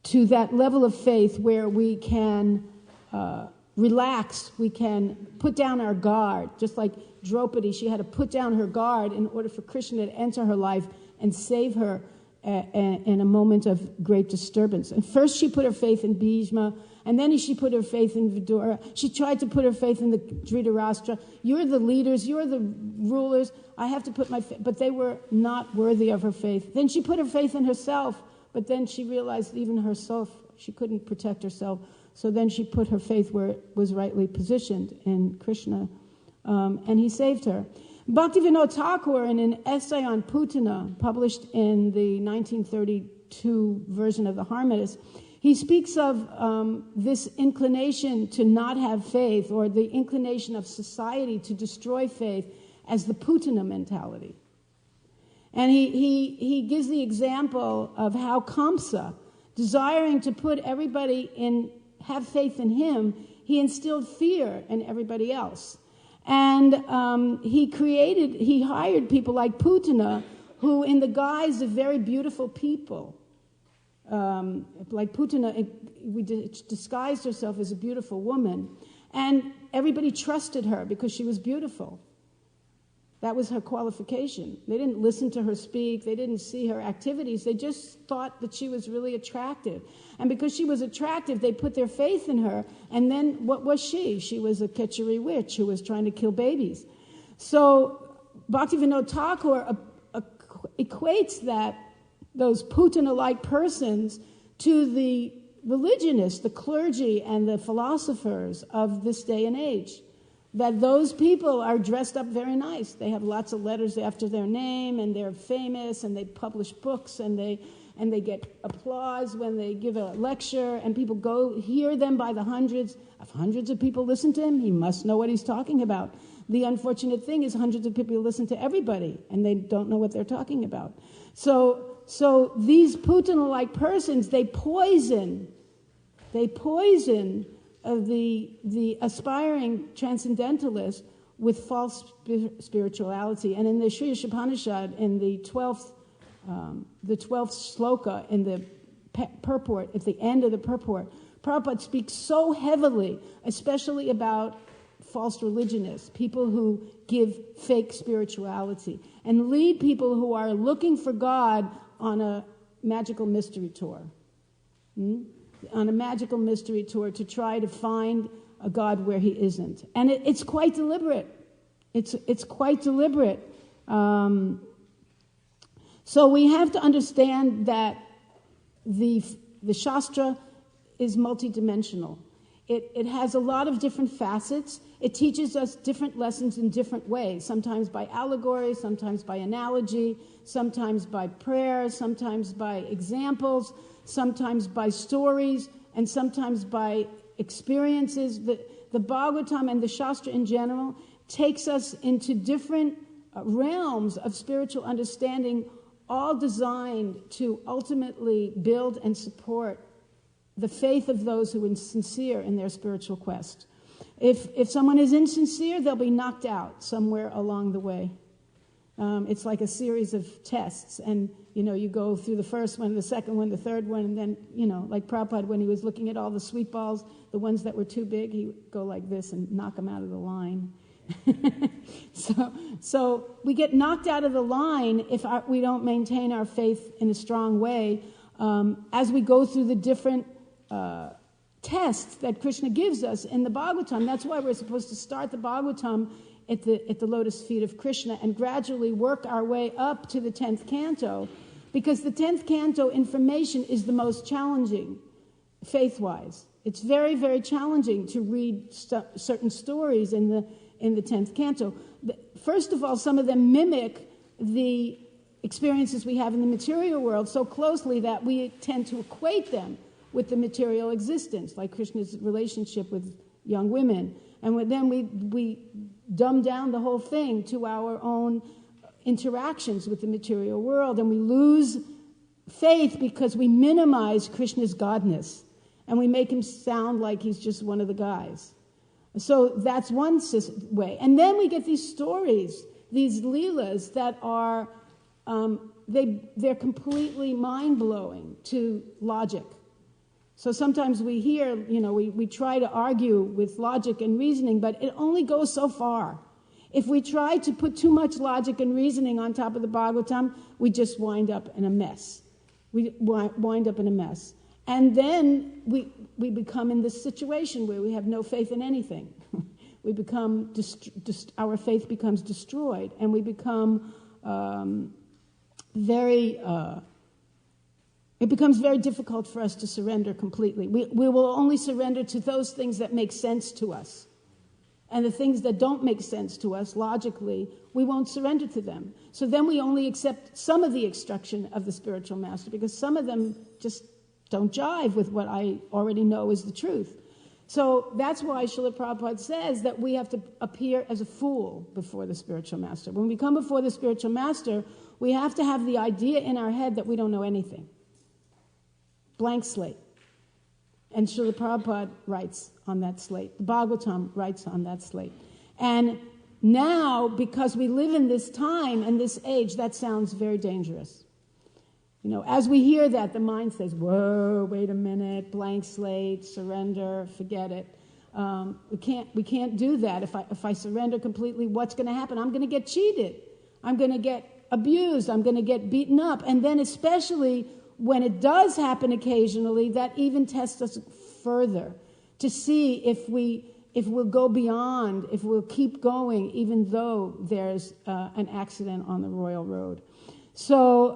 to that level of faith where we can relax, we can put down our guard. Just like Draupadi, she had to put down her guard in order for Krishna to enter her life and save her in a moment of great disturbance. And first she put her faith in Bhishma, and then she put her faith in Vidura. She tried to put her faith in the Dhritarashtra. You're the leaders, you're the rulers, I have to put my faith. But they were not worthy of her faith. Then she put her faith in herself, but then she realized even herself, she couldn't protect herself. So then she put her faith where it was rightly positioned in Krishna, and he saved her. Bhaktivinoda Thakur, in an essay on Putana, published in the 1932 version of the Harmonists, he speaks of this inclination to not have faith, or the inclination of society to destroy faith, as the Putana mentality. And he gives the example of how Kamsa, desiring to put everybody have faith in him, he instilled fear in everybody else. And he hired people like Putana, who in the guise of very beautiful people, like Putana, disguised herself as a beautiful woman, and everybody trusted her because she was beautiful. That was her qualification. They didn't listen to her speak. They didn't see her activities. They just thought that she was really attractive. And because she was attractive, they put their faith in her. And then what was she? She was a Ketcheri witch who was trying to kill babies. So Bhaktivinoda Thakur equates those Putana-like persons to the religionists, the clergy, and the philosophers of this day and age. That those people are dressed up very nice. They have lots of letters after their name, and they're famous, and they publish books, and they get applause when they give a lecture, and people go hear them by the hundreds. If hundreds of people listen to him, he must know what he's talking about. The unfortunate thing is hundreds of people listen to everybody, and they don't know what they're talking about. So these Putana-like persons, they poison the aspiring transcendentalist with false spirituality. And in the Sri Upanishad, in the 12th shloka, in the purport, at the end of the purport, Prabhupada speaks so heavily, especially about false religionists, people who give fake spirituality, and lead people who are looking for God on a magical mystery tour. On a magical mystery tour to try to find a God where he isn't. And it's quite deliberate. It's quite deliberate. So we have to understand that the Shastra is multidimensional. It has a lot of different facets. It teaches us different lessons in different ways, sometimes by allegory, sometimes by analogy, sometimes by prayer, sometimes by examples, sometimes by stories, and sometimes by experiences. The Bhagavatam and the Shastra in general takes us into different realms of spiritual understanding, all designed to ultimately build and support the faith of those who are sincere in their spiritual quest. If someone is insincere, they'll be knocked out somewhere along the way. It's like a series of tests, and you go through the first one, the second one, the third one, and then like Prabhupada, when he was looking at all the sweet balls, the ones that were too big, he would go like this and knock them out of the line. So we get knocked out of the line if we don't maintain our faith in a strong way. as we go through the different tests that Krishna gives us in the Bhagavatam. That's why we're supposed to start the Bhagavatam at the lotus feet of Krishna and gradually work our way up to the 10th canto, because the 10th canto information is the most challenging, faith-wise. It's very, very challenging to read certain stories in the 10th canto. First of all, some of them mimic the experiences we have in the material world so closely that we tend to equate them with the material existence, like Krishna's relationship with young women. And then we dumb down the whole thing to our own interactions with the material world, and we lose faith because we minimize Krishna's godness, and we make him sound like he's just one of the guys. So that's one way. And then we get these stories, these leelas that are, they're completely mind-blowing to logic. So sometimes we hear, we try to argue with logic and reasoning, but it only goes so far. If we try to put too much logic and reasoning on top of the Bhagavatam, we just wind up in a mess. And then we become in this situation where we have no faith in anything. We become, our faith becomes destroyed, and we become it becomes very difficult for us to surrender completely. We will only surrender to those things that make sense to us. And the things that don't make sense to us logically, we won't surrender to them. So then we only accept some of the instruction of the spiritual master, because some of them just don't jive with what I already know is the truth. So that's why Srila Prabhupada says that we have to appear as a fool before the spiritual master. When we come before the spiritual master, we have to have the idea in our head that we don't know anything. Blank slate. And Srila Prabhupada writes on that slate. The Bhagavatam writes on that slate. And now, because we live in this time and this age, that sounds very dangerous. As we hear that, the mind says, whoa, wait a minute, blank slate, surrender, forget it. We can't do that. If I surrender completely, what's going to happen? I'm going to get cheated. I'm going to get abused. I'm going to get beaten up. And then especially when it does happen occasionally, that even tests us further to see if we'll go beyond, if we'll keep going, even though there's an accident on the royal road. So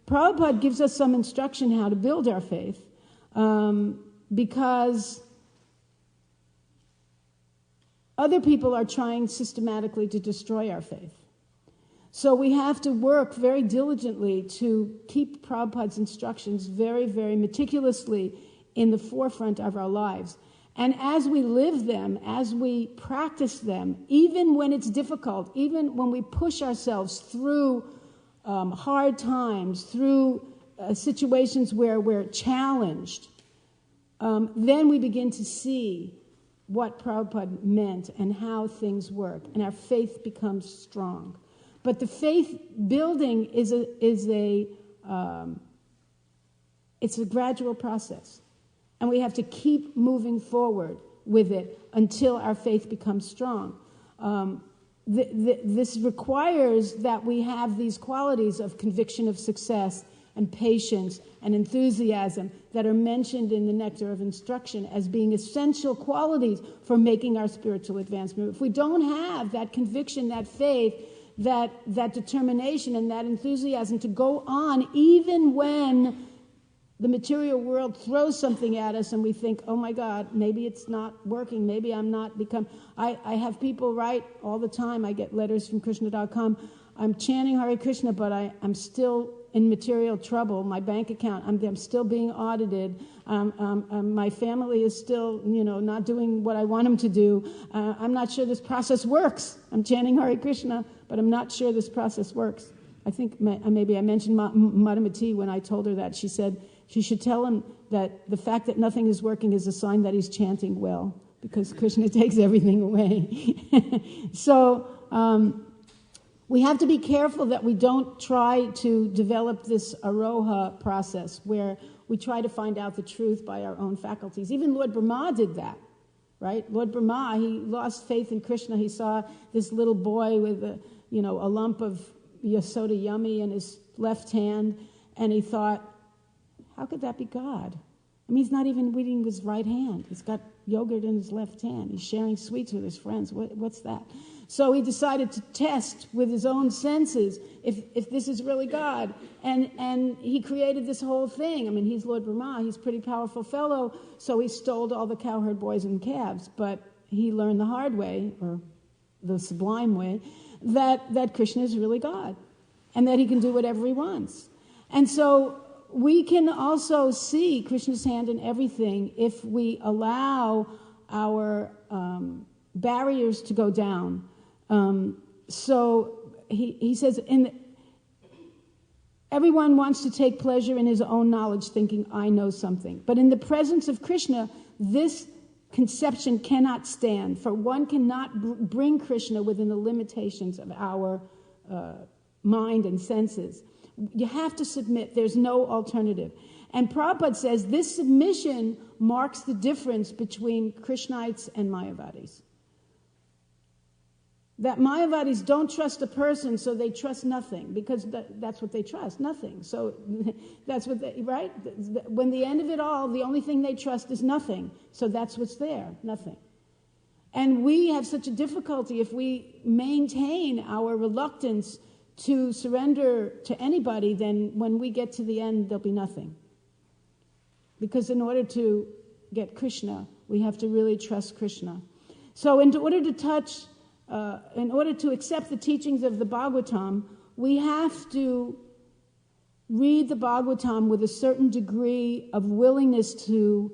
Prabhupada gives us some instruction how to build our faith, because other people are trying systematically to destroy our faith. So we have to work very diligently to keep Prabhupada's instructions very, very meticulously in the forefront of our lives. And as we live them, as we practice them, even when it's difficult, even when we push ourselves through hard times, through situations where we're challenged, then we begin to see what Prabhupada meant and how things work, and our faith becomes strong. But the faith building is a gradual process, and we have to keep moving forward with it until our faith becomes strong. This requires that we have these qualities of conviction of success and patience and enthusiasm that are mentioned in the Nectar of Instruction as being essential qualities for making our spiritual advancement. If we don't have that conviction, that faith, that determination and that enthusiasm to go on, even when the material world throws something at us and we think, oh my God, maybe it's not working, maybe I'm not I have people write all the time, I get letters from Krishna.com, I'm chanting Hare Krishna, but I'm still in material trouble. My bank account, I'm still being audited. My family is still, not doing what I want them to do. I'm not sure this process works. I'm chanting Hare Krishna, but I'm not sure this process works. I think maybe I mentioned Madhumati when I told her that. She said she should tell him that the fact that nothing is working is a sign that he's chanting well, because Krishna takes everything away. So we have to be careful that we don't try to develop this aroha process where we try to find out the truth by our own faculties. Even Lord Brahma did that, right? Lord Brahma, he lost faith in Krishna. He saw this little boy with a lump of Yasoda yummy in his left hand, and he thought, how could that be God? I mean, he's not even eating with his right hand. He's got yogurt in his left hand. He's sharing sweets with his friends. What's that? So he decided to test with his own senses if this is really God. And he created this whole thing. I mean, he's Lord Brahma. He's a pretty powerful fellow. So he stole all the cowherd boys and calves. But he learned the hard way, or the sublime way, that Krishna is really God. And that he can do whatever he wants. And so we can also see Krishna's hand in everything if we allow our barriers to go down. So he says, everyone wants to take pleasure in his own knowledge, thinking, I know something. But in the presence of Krishna, this conception cannot stand, for one cannot bring Krishna within the limitations of our mind and senses. You have to submit. There's no alternative. And Prabhupada says this submission marks the difference between Krishnites and Mayavadis. That Mayavadis don't trust a person, so they trust nothing, because that's what they trust, nothing. So that's what they, right? When the end of it all, the only thing they trust is nothing. So that's what's there, nothing. And we have such a difficulty if we maintain our reluctance to surrender to anybody, then when we get to the end, there'll be nothing. Because in order to get Krishna, we have to really trust Krishna. So in order to accept the teachings of the Bhagavatam, we have to read the Bhagavatam with a certain degree of willingness to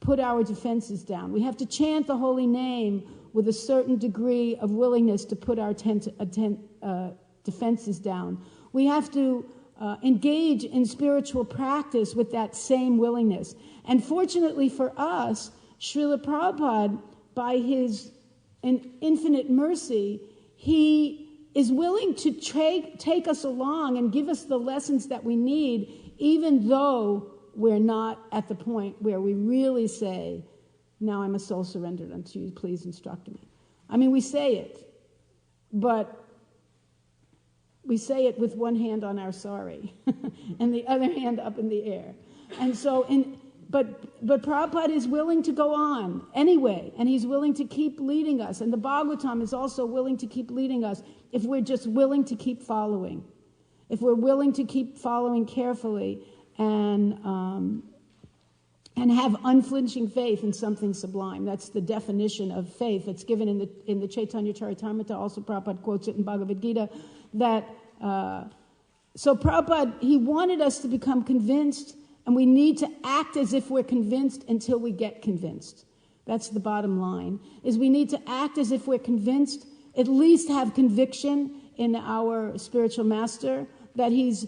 put our defenses down. We have to chant the holy name with a certain degree of willingness to put our defenses down. We have to engage in spiritual practice with that same willingness. And fortunately for us, Srila Prabhupada, by his infinite mercy, he is willing to take us along and give us the lessons that we need, even though we're not at the point where we really say, now I'm a soul surrendered unto you, please instruct me. I mean, we say it, but we say it with one hand on our sorry and the other hand up in the air. And so, but Prabhupada is willing to go on anyway, and he's willing to keep leading us. And the Bhagavatam is also willing to keep leading us if we're just willing to keep following. If we're willing to keep following carefully and have unflinching faith in something sublime. That's the definition of faith that's given in the Chaitanya Charitamrita. Also, Prabhupada quotes it in Bhagavad Gita. So Prabhupada, he wanted us to become convinced, and we need to act as if we're convinced until we get convinced. That's the bottom line, is we need to act as if we're convinced, at least have conviction in our spiritual master, that he's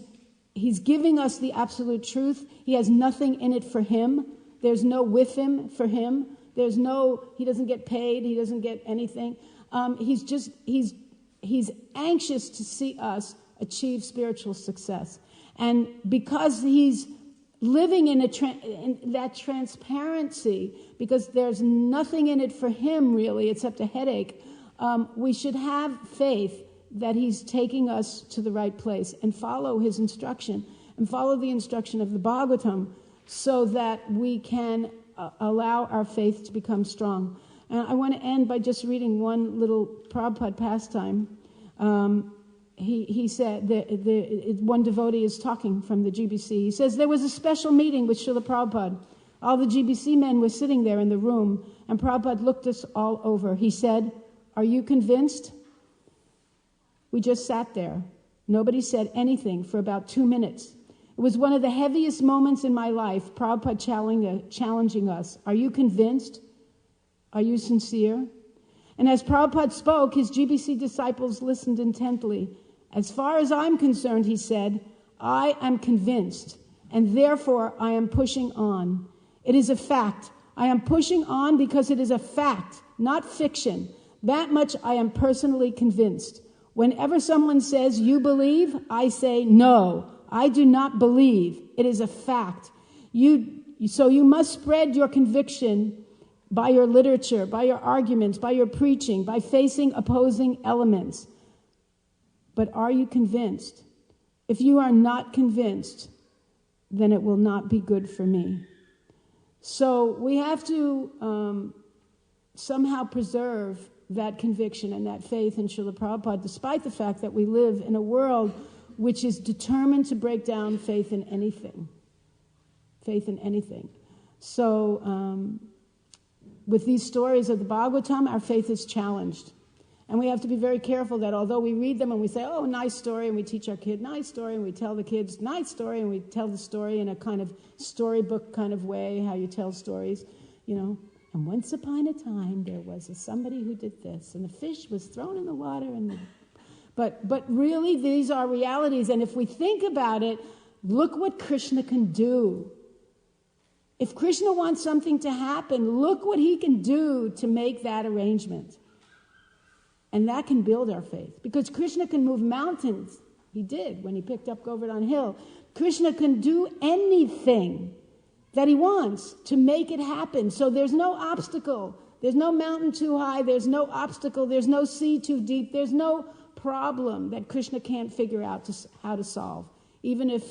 giving us the absolute truth. He has nothing in it for him. There's no with him for him. He doesn't get paid. He doesn't get anything. He's anxious to see us achieve spiritual success. And because he's living in that transparency, because there's nothing in it for him really except a headache, we should have faith that he's taking us to the right place and follow his instruction and follow the instruction of the Bhagavatam so that we can allow our faith to become strong. And I want to end by just reading one little Prabhupada pastime. He said, one devotee is talking from the GBC. He says, there was a special meeting with Srila Prabhupada. All the GBC men were sitting there in the room, and Prabhupada looked us all over. He said, are you convinced? We just sat there. Nobody said anything for about 2 minutes. It was one of the heaviest moments in my life, Prabhupada challenging us. Are you convinced? Are you sincere? And as Prabhupada spoke, his GBC disciples listened intently. As far as I'm concerned, he said, I am convinced, and therefore I am pushing on. It is a fact. I am pushing on because it is a fact, not fiction. That much I am personally convinced. Whenever someone says, you believe, I say, no, I do not believe. It is a fact. So you must spread your conviction by your literature, by your arguments, by your preaching, by facing opposing elements. But are you convinced? If you are not convinced, then it will not be good for me. So we have to somehow preserve that conviction and that faith in Srila Prabhupada, despite the fact that we live in a world which is determined to break down faith in anything. Faith in anything. So with these stories of the Bhagavatam, our faith is challenged. And we have to be very careful that although we read them and we say, oh, nice story, and we teach our kid nice story, and we tell the kids nice story, and we tell the story in a kind of storybook kind of way, how you tell stories, you know. And once upon a time, there was somebody who did this, and the fish was thrown in the water. But really, these are realities. And if we think about it, look what Krishna can do. If Krishna wants something to happen, look what he can do to make that arrangement. And that can build our faith. Because Krishna can move mountains. He did when he picked up Govardhan Hill. Krishna can do anything that he wants to make it happen. So there's no obstacle. There's no mountain too high. There's no obstacle. There's no sea too deep. There's no problem that Krishna can't figure out how to solve. Even if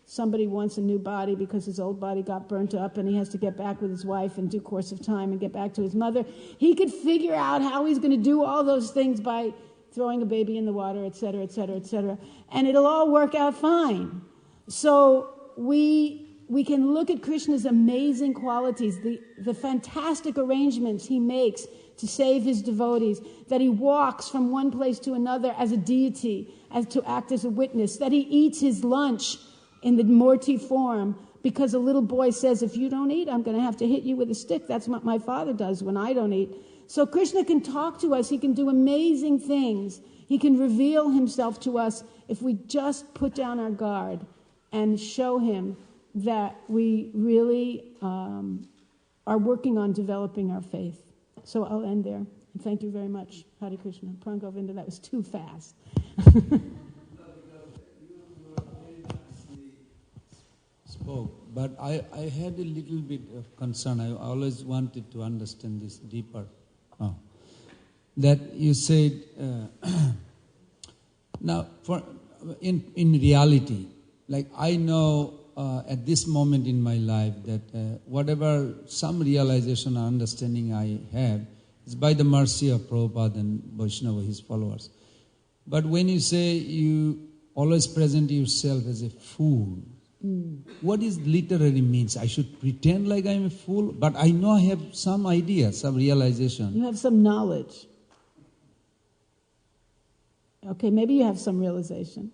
somebody wants a new body because his old body got burnt up and he has to get back with his wife in due course of time and get back to his mother, he could figure out how he's going to do all those things by throwing a baby in the water, etc., etc., etc. And it'll all work out fine. So we can look at Krishna's amazing qualities, the fantastic arrangements he makes to save his devotees, that he walks from one place to another as a deity, as to act as a witness, that he eats his lunch in the Murti form because a little boy says, if you don't eat, I'm going to have to hit you with a stick. That's what my father does when I don't eat. So Krishna can talk to us. He can do amazing things. He can reveal himself to us if we just put down our guard and show him that we really are working on developing our faith. So I'll end there. And thank you very much. Hare Krishna. Prangovinda, that was too fast. Spoke, but I had a little bit of concern. I always wanted to understand this deeper. That you said, now in reality, like I know at this moment in my life that whatever some realization or understanding I have is by the mercy of Prabhupada and Vaishnava, his followers. But when you say you always present yourself as a fool, what is literally means? I should pretend like I'm a fool, but I know I have some idea, some realization. You have some knowledge. Okay, maybe you have some realization.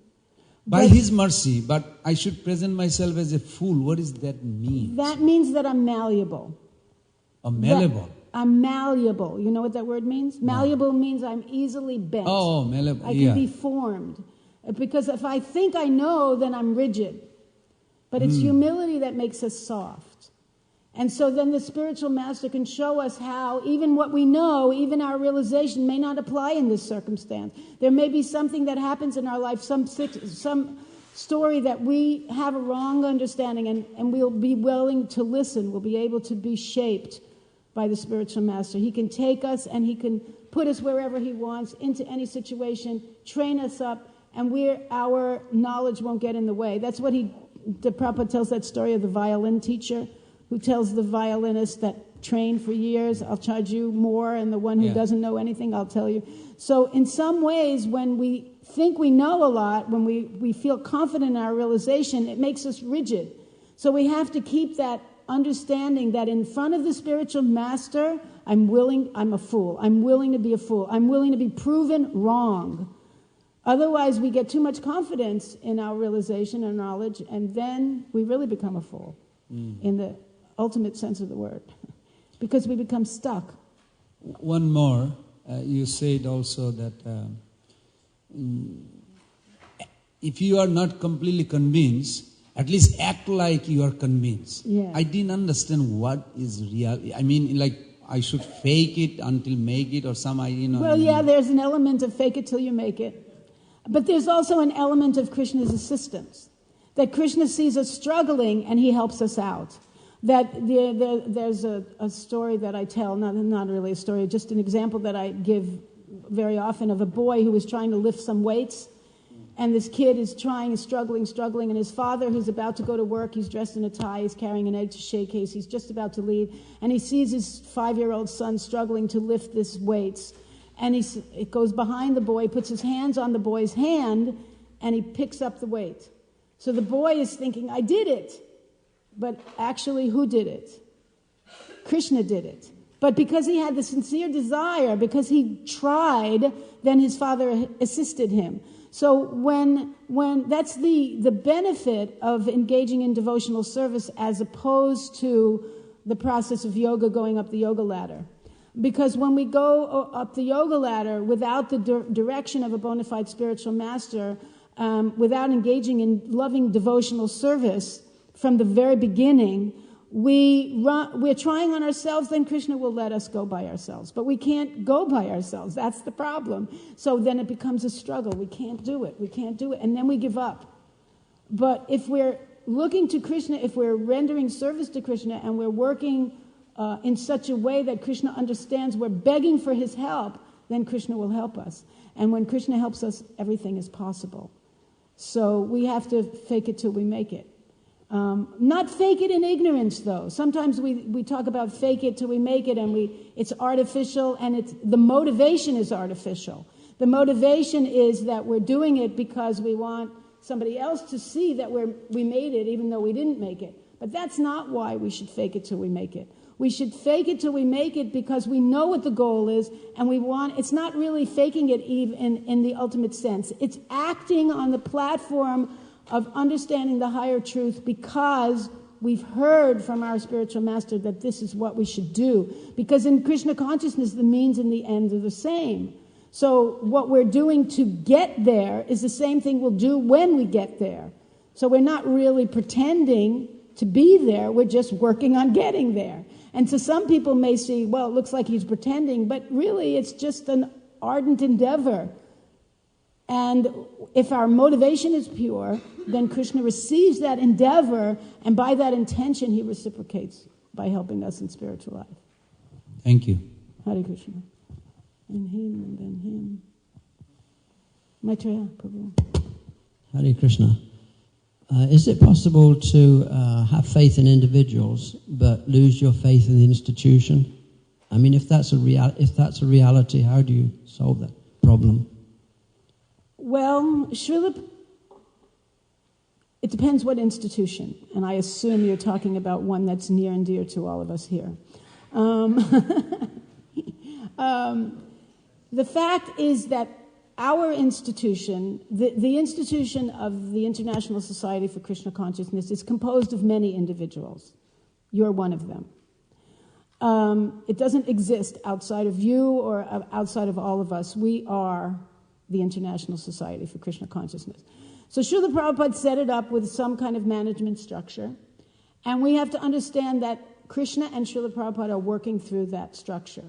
By his mercy, but I should present myself as a fool. What does that mean? That means that I'm malleable. Malleable? I'm malleable. You know what that word means? No. Malleable means I'm easily bent. Oh, malleable. I can be formed. Because if I think I know, then I'm rigid. But it's humility that makes us soft. And so then the spiritual master can show us how even what we know, even our realization may not apply in this circumstance. There may be something that happens in our life, some story that we have a wrong understanding, and we'll be willing to listen. We'll be able to be shaped by the spiritual master. He can take us and he can put us wherever he wants, into any situation, train us up, and our knowledge won't get in the way. That's what the Prabhupada tells that story of the violin teacher who tells the violinist that trained for years, I'll charge you more, and the one who doesn't know anything, I'll tell you. So in some ways, when we think we know a lot, when we feel confident in our realization, it makes us rigid. So we have to keep that understanding that in front of the spiritual master, I'm a fool. I'm willing to be a fool. I'm willing to be proven wrong. Otherwise, we get too much confidence in our realization and knowledge, and then we really become a fool in the ultimate sense of the word, because we become stuck. One more, you said also that if you are not completely convinced, at least act like you are convinced. Yeah. I didn't understand what is real. I mean, like I should fake it until make it, or some idea. Well, yeah, there's an element of fake it till you make it. But there's also an element of Krishna's assistance. That Krishna sees us struggling and he helps us out. That there's a story that I tell, not really a story, just an example that I give very often of a boy who was trying to lift some weights. And this kid is struggling, and his father, who's about to go to work, he's dressed in a tie, he's carrying an egg shake case, he's just about to leave, and he sees his 5-year-old son struggling to lift this weights. And it goes behind the boy, puts his hands on the boy's hand, and he picks up the weight. So the boy is thinking, I did it. But actually, who did it? Krishna did it. But because he had the sincere desire, because he tried, then his father assisted him. So when that's the benefit of engaging in devotional service as opposed to the process of yoga, going up the yoga ladder. Because when we go up the yoga ladder without the direction of a bona fide spiritual master, without engaging in loving devotional service from the very beginning, we're trying on ourselves, then Krishna will let us go by ourselves. But we can't go by ourselves. That's the problem. So then it becomes a struggle. We can't do it. And then we give up. But if we're looking to Krishna, if we're rendering service to Krishna, and we're working in such a way that Krishna understands we're begging for his help, then Krishna will help us. And when Krishna helps us, everything is possible. So we have to fake it till we make it. Not fake it in ignorance, though. Sometimes we talk about fake it till we make it, and it's artificial, and the motivation is artificial. The motivation is that we're doing it because we want somebody else to see that we made it, even though we didn't make it. But that's not why we should fake it till we make it. We should fake it till we make it because we know what the goal is, and it's not really faking it even in the ultimate sense. It's acting on the platform of understanding the higher truth because we've heard from our spiritual master that this is what we should do. Because in Krishna consciousness, the means and the ends are the same. So what we're doing to get there is the same thing we'll do when we get there. So we're not really pretending to be there, we're just working on getting there. And so some people may see, well, it looks like he's pretending, but really it's just an ardent endeavor. And if our motivation is pure, then Krishna receives that endeavor, and by that intention, he reciprocates by helping us in spiritual life. Thank you. Hare Krishna. And him, and then him. Maitreya, Prabhu. Hare Krishna. Is it possible to have faith in individuals but lose your faith in the institution? I mean, if that's a reality, how do you solve that problem? Well, it depends what institution, and I assume you're talking about one that's near and dear to all of us here. The fact is that our institution, the institution of the International Society for Krishna Consciousness, is composed of many individuals. You're one of them. It doesn't exist outside of you or outside of all of us. We are the International Society for Krishna Consciousness. So Srila Prabhupada set it up with some kind of management structure, and we have to understand that Krishna and Srila Prabhupada are working through that structure.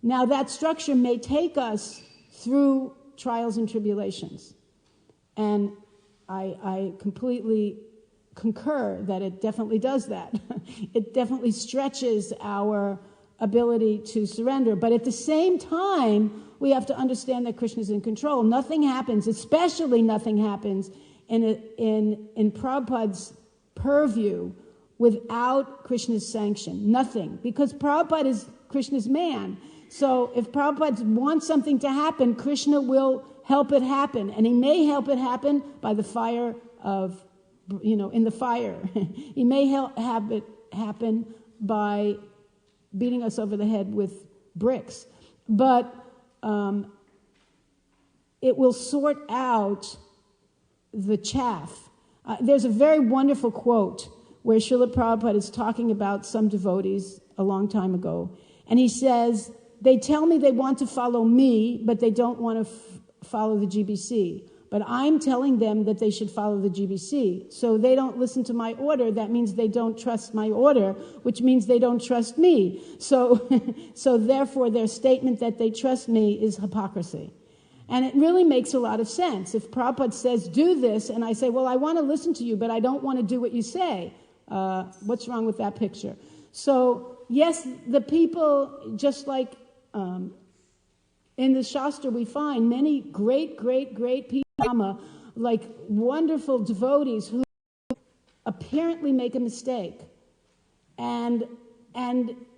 Now, that structure may take us through trials and tribulations, and I completely concur that it definitely does that. It definitely stretches our ability to surrender, but at the same time, we have to understand that Krishna is in control. Nothing happens, especially nothing happens in Prabhupada's purview without Krishna's sanction. Nothing. Because Prabhupada is Krishna's man. So if Prabhupada wants something to happen, Krishna will help it happen. And he may help it happen by the fire of, in the fire. He may have it happen by beating us over the head with bricks. But it will sort out the chaff. There's a very wonderful quote where Srila Prabhupada is talking about some devotees a long time ago. And he says, they tell me they want to follow me, but they don't want to follow the GBC. But I'm telling them that they should follow the GBC. So they don't listen to my order. That means they don't trust my order, which means they don't trust me. So therefore, their statement that they trust me is hypocrisy. And it really makes a lot of sense. If Prabhupada says, do this, and I say, well, I want to listen to you, but I don't want to do what you say, what's wrong with that picture? So, yes, the people, just like in the Shastra, we find many great people like wonderful devotees who apparently make a mistake, and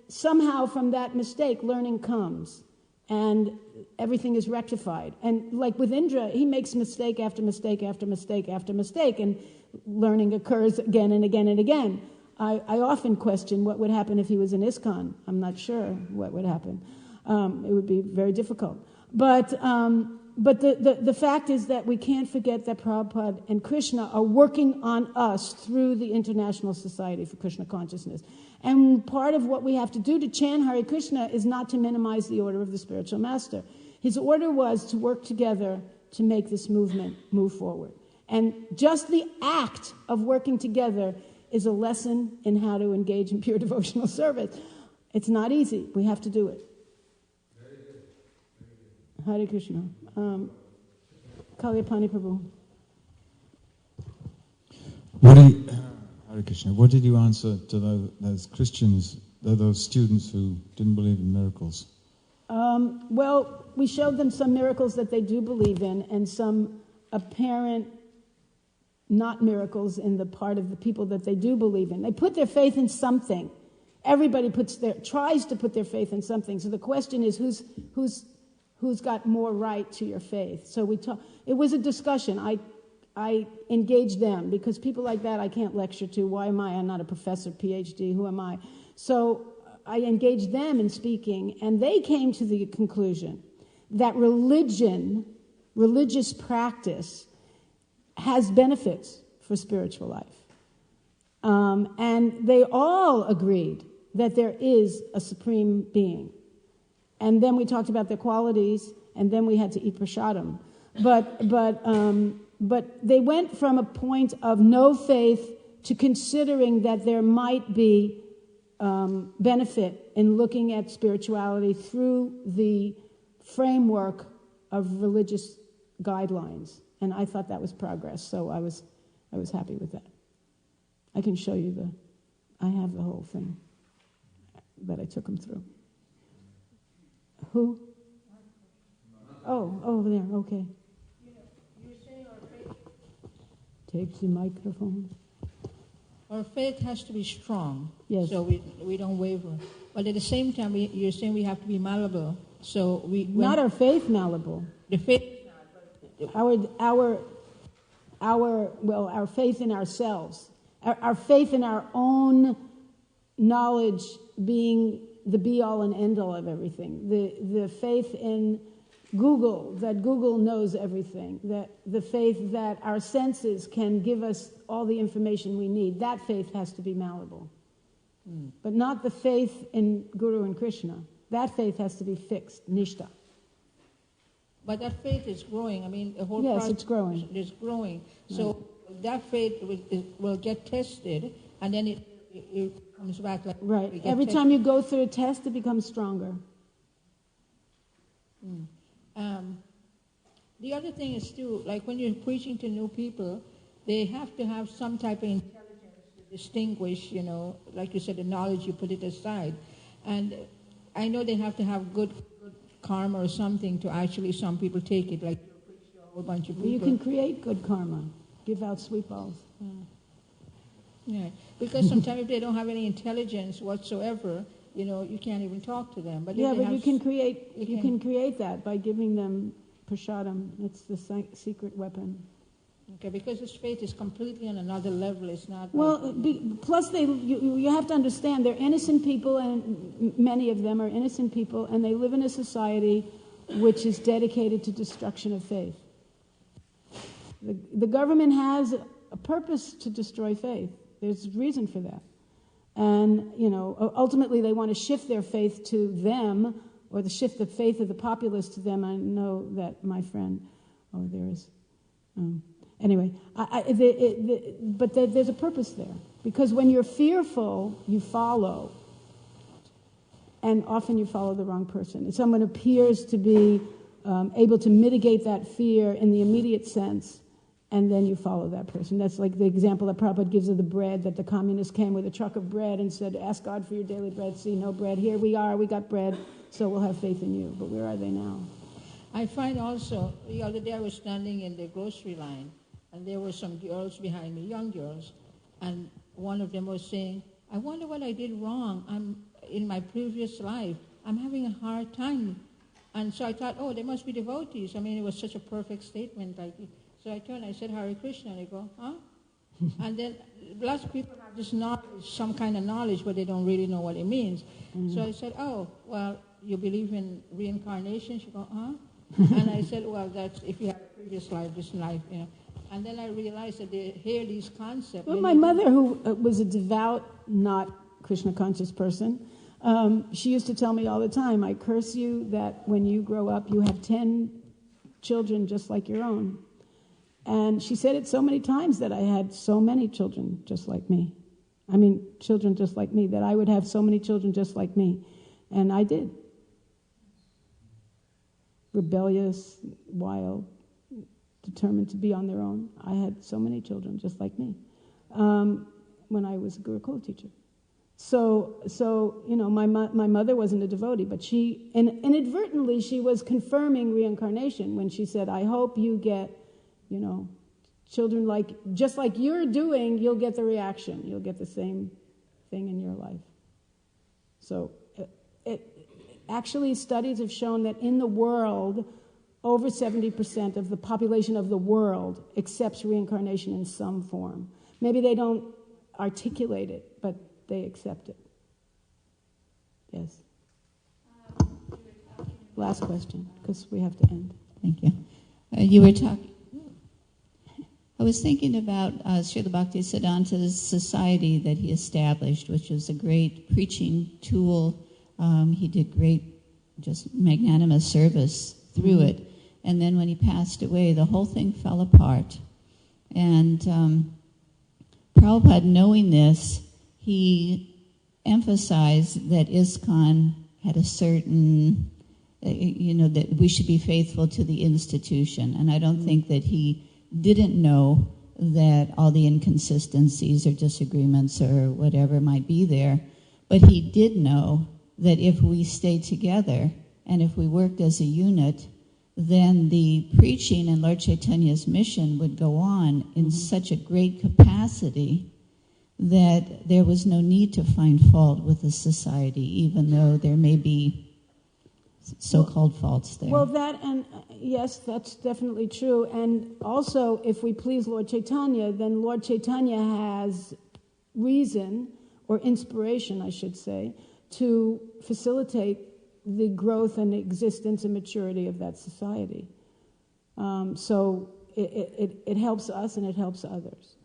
somehow from that mistake learning comes, and everything is rectified. And like with Indra, he makes mistake after mistake after mistake after mistake, and learning occurs again and again and again. I often question what would happen if he was in ISKCON. I'm not sure what would happen. It would be very difficult. But the fact is that we can't forget that Prabhupada and Krishna are working on us through the International Society for Krishna Consciousness. And part of what we have to do to chant Hare Krishna is not to minimize the order of the spiritual master. His order was to work together to make this movement move forward. And just the act of working together is a lesson in how to engage in pure devotional service. It's not easy. We have to do it. Hare Krishna. Kalyapani Prabhu. Hare Krishna. What did you answer to those Christians, those students who didn't believe in miracles? Well, we showed them some miracles that they do believe in, and some apparent not miracles in the part of the people that they do believe in. They put their faith in something. Everybody tries to put their faith in something. So the question is, who's got more right to your faith? So it was a discussion. I engaged them, because people like that I can't lecture to. Why am I? I'm not a professor, PhD. Who am I? So I engaged them in speaking, and they came to the conclusion that religious practice, has benefits for spiritual life. And they all agreed that there is a supreme being. And then we talked about their qualities, and then we had to eat prasadam. But they went from a point of no faith to considering that there might be benefit in looking at spirituality through the framework of religious guidelines. And I thought that was progress, so I was happy with that. I can show you I have the whole thing that I took them through. Who? Oh, over there, okay. You're saying our faith. Take the microphone. Our faith has to be strong, yes. So we don't waver. But at the same time, you're saying we have to be malleable. So not our faith malleable. The faith. Our faith in ourselves, our faith in our own knowledge being the be-all and end-all of everything, the faith in Google, that Google knows everything, that the faith that our senses can give us all the information we need, that faith has to be malleable. But not the faith in Guru and Krishna. That faith has to be fixed, nishta. But that faith is growing. I mean, the whole yes, it's growing. Is growing. So that faith will get tested, and then it comes back. Like right. Every time you go through a test, it becomes stronger. The other thing is too, like when you're preaching to new people, they have to have some type of intelligence to distinguish. Like you said, the knowledge, you put it aside, and I know they have to have good karma or something to actually, some people take it, like a whole bunch of people. You can create good karma. Give out sweet balls. Yeah, because sometimes if they don't have any intelligence whatsoever, you can't even talk to them. But yeah, but you can create that by giving them prasadam. It's the secret weapon. Okay, because this faith is completely on another level. It's not. Well, plus you have to understand they're innocent people, and many of them are innocent people, and they live in a society which is dedicated to destruction of faith. The government has a purpose to destroy faith. There's a reason for that, and ultimately they want to shift their faith to them, or shift the faith of the populace to them. I know that my friend. Oh, there is. Anyway, but there's a purpose there. Because when you're fearful, you follow. And often you follow the wrong person. If someone appears to be able to mitigate that fear in the immediate sense, and then you follow that person. That's like the example that Prabhupada gives of the bread, that the communists came with a truck of bread and said, ask God for your daily bread. See, no bread. Here we are. We got bread, so we'll have faith in you. But where are they now? I find also, the other day I was standing in the grocery line, and there were some girls behind me, young girls, and one of them was saying, I wonder what I did wrong. In my previous life. I'm having a hard time. And so I thought, oh, they must be devotees. I mean, it was such a perfect statement. So I turned, I said, Hare Krishna, and they go, huh? And then lots of people have this knowledge, some kind of knowledge, but they don't really know what it means. Mm-hmm. So I said, oh, well, you believe in reincarnation? She go, huh? And I said, well, that's if you have a previous life, this life, you know. And then I realized that they hear these concepts. Well, my mother, who was a devout, not Krishna conscious person, she used to tell me all the time, I curse you that when you grow up, you have 10 children just like your own. And she said it so many times that I had so many children just like me. I mean, children just like me, that I would have so many children just like me. And I did. Rebellious, wild, determined to be on their own. I had so many children just like me when I was a Gurukul teacher. So you know, my mother wasn't a devotee, but she, inadvertently, she was confirming reincarnation when she said, I hope you get, you know, children just like you're doing, you'll get the reaction. You'll get the same thing in your life. So actually, studies have shown that in the world, over 70% of the population of the world accepts reincarnation in some form. Maybe they don't articulate it, but they accept it. Yes. Last question, because we have to end. Thank you. You were talking. I was thinking about Srila Bhaktisiddhanta's society that he established, which was a great preaching tool. He did great, just magnanimous service through it. And then when he passed away, the whole thing fell apart. And Prabhupada, knowing this, he emphasized that ISKCON had a certain, that we should be faithful to the institution. And I don't think that he didn't know that all the inconsistencies or disagreements or whatever might be there. But he did know that if we stayed together and if we worked as a unit, then the preaching and Lord Chaitanya's mission would go on in such a great capacity that there was no need to find fault with the society, even though there may be so-called faults there. Well, yes, that's definitely true. And also, if we please Lord Chaitanya, then Lord Chaitanya has reason, or inspiration, I should say, to facilitate the growth and existence and maturity of that society. So it helps us and it helps others.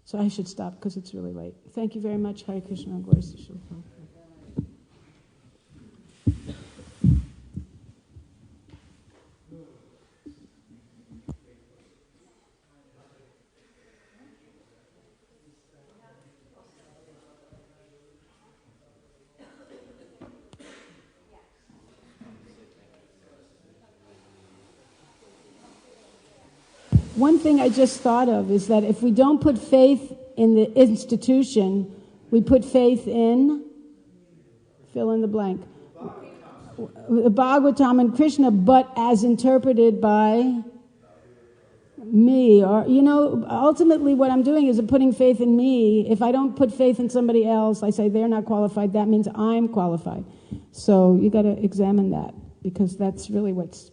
So I should stop because it's really late. Thank you very much. Hare Krishna and glories to Srila Prabhupada. One thing I just thought of is that if we don't put faith in the institution, we put faith in, fill in the blank, the Bhagavatam and Krishna, but as interpreted by me. Or, ultimately what I'm doing is putting faith in me. If I don't put faith in somebody else, I say they're not qualified, that means I'm qualified. So you got to examine that, because that's really what's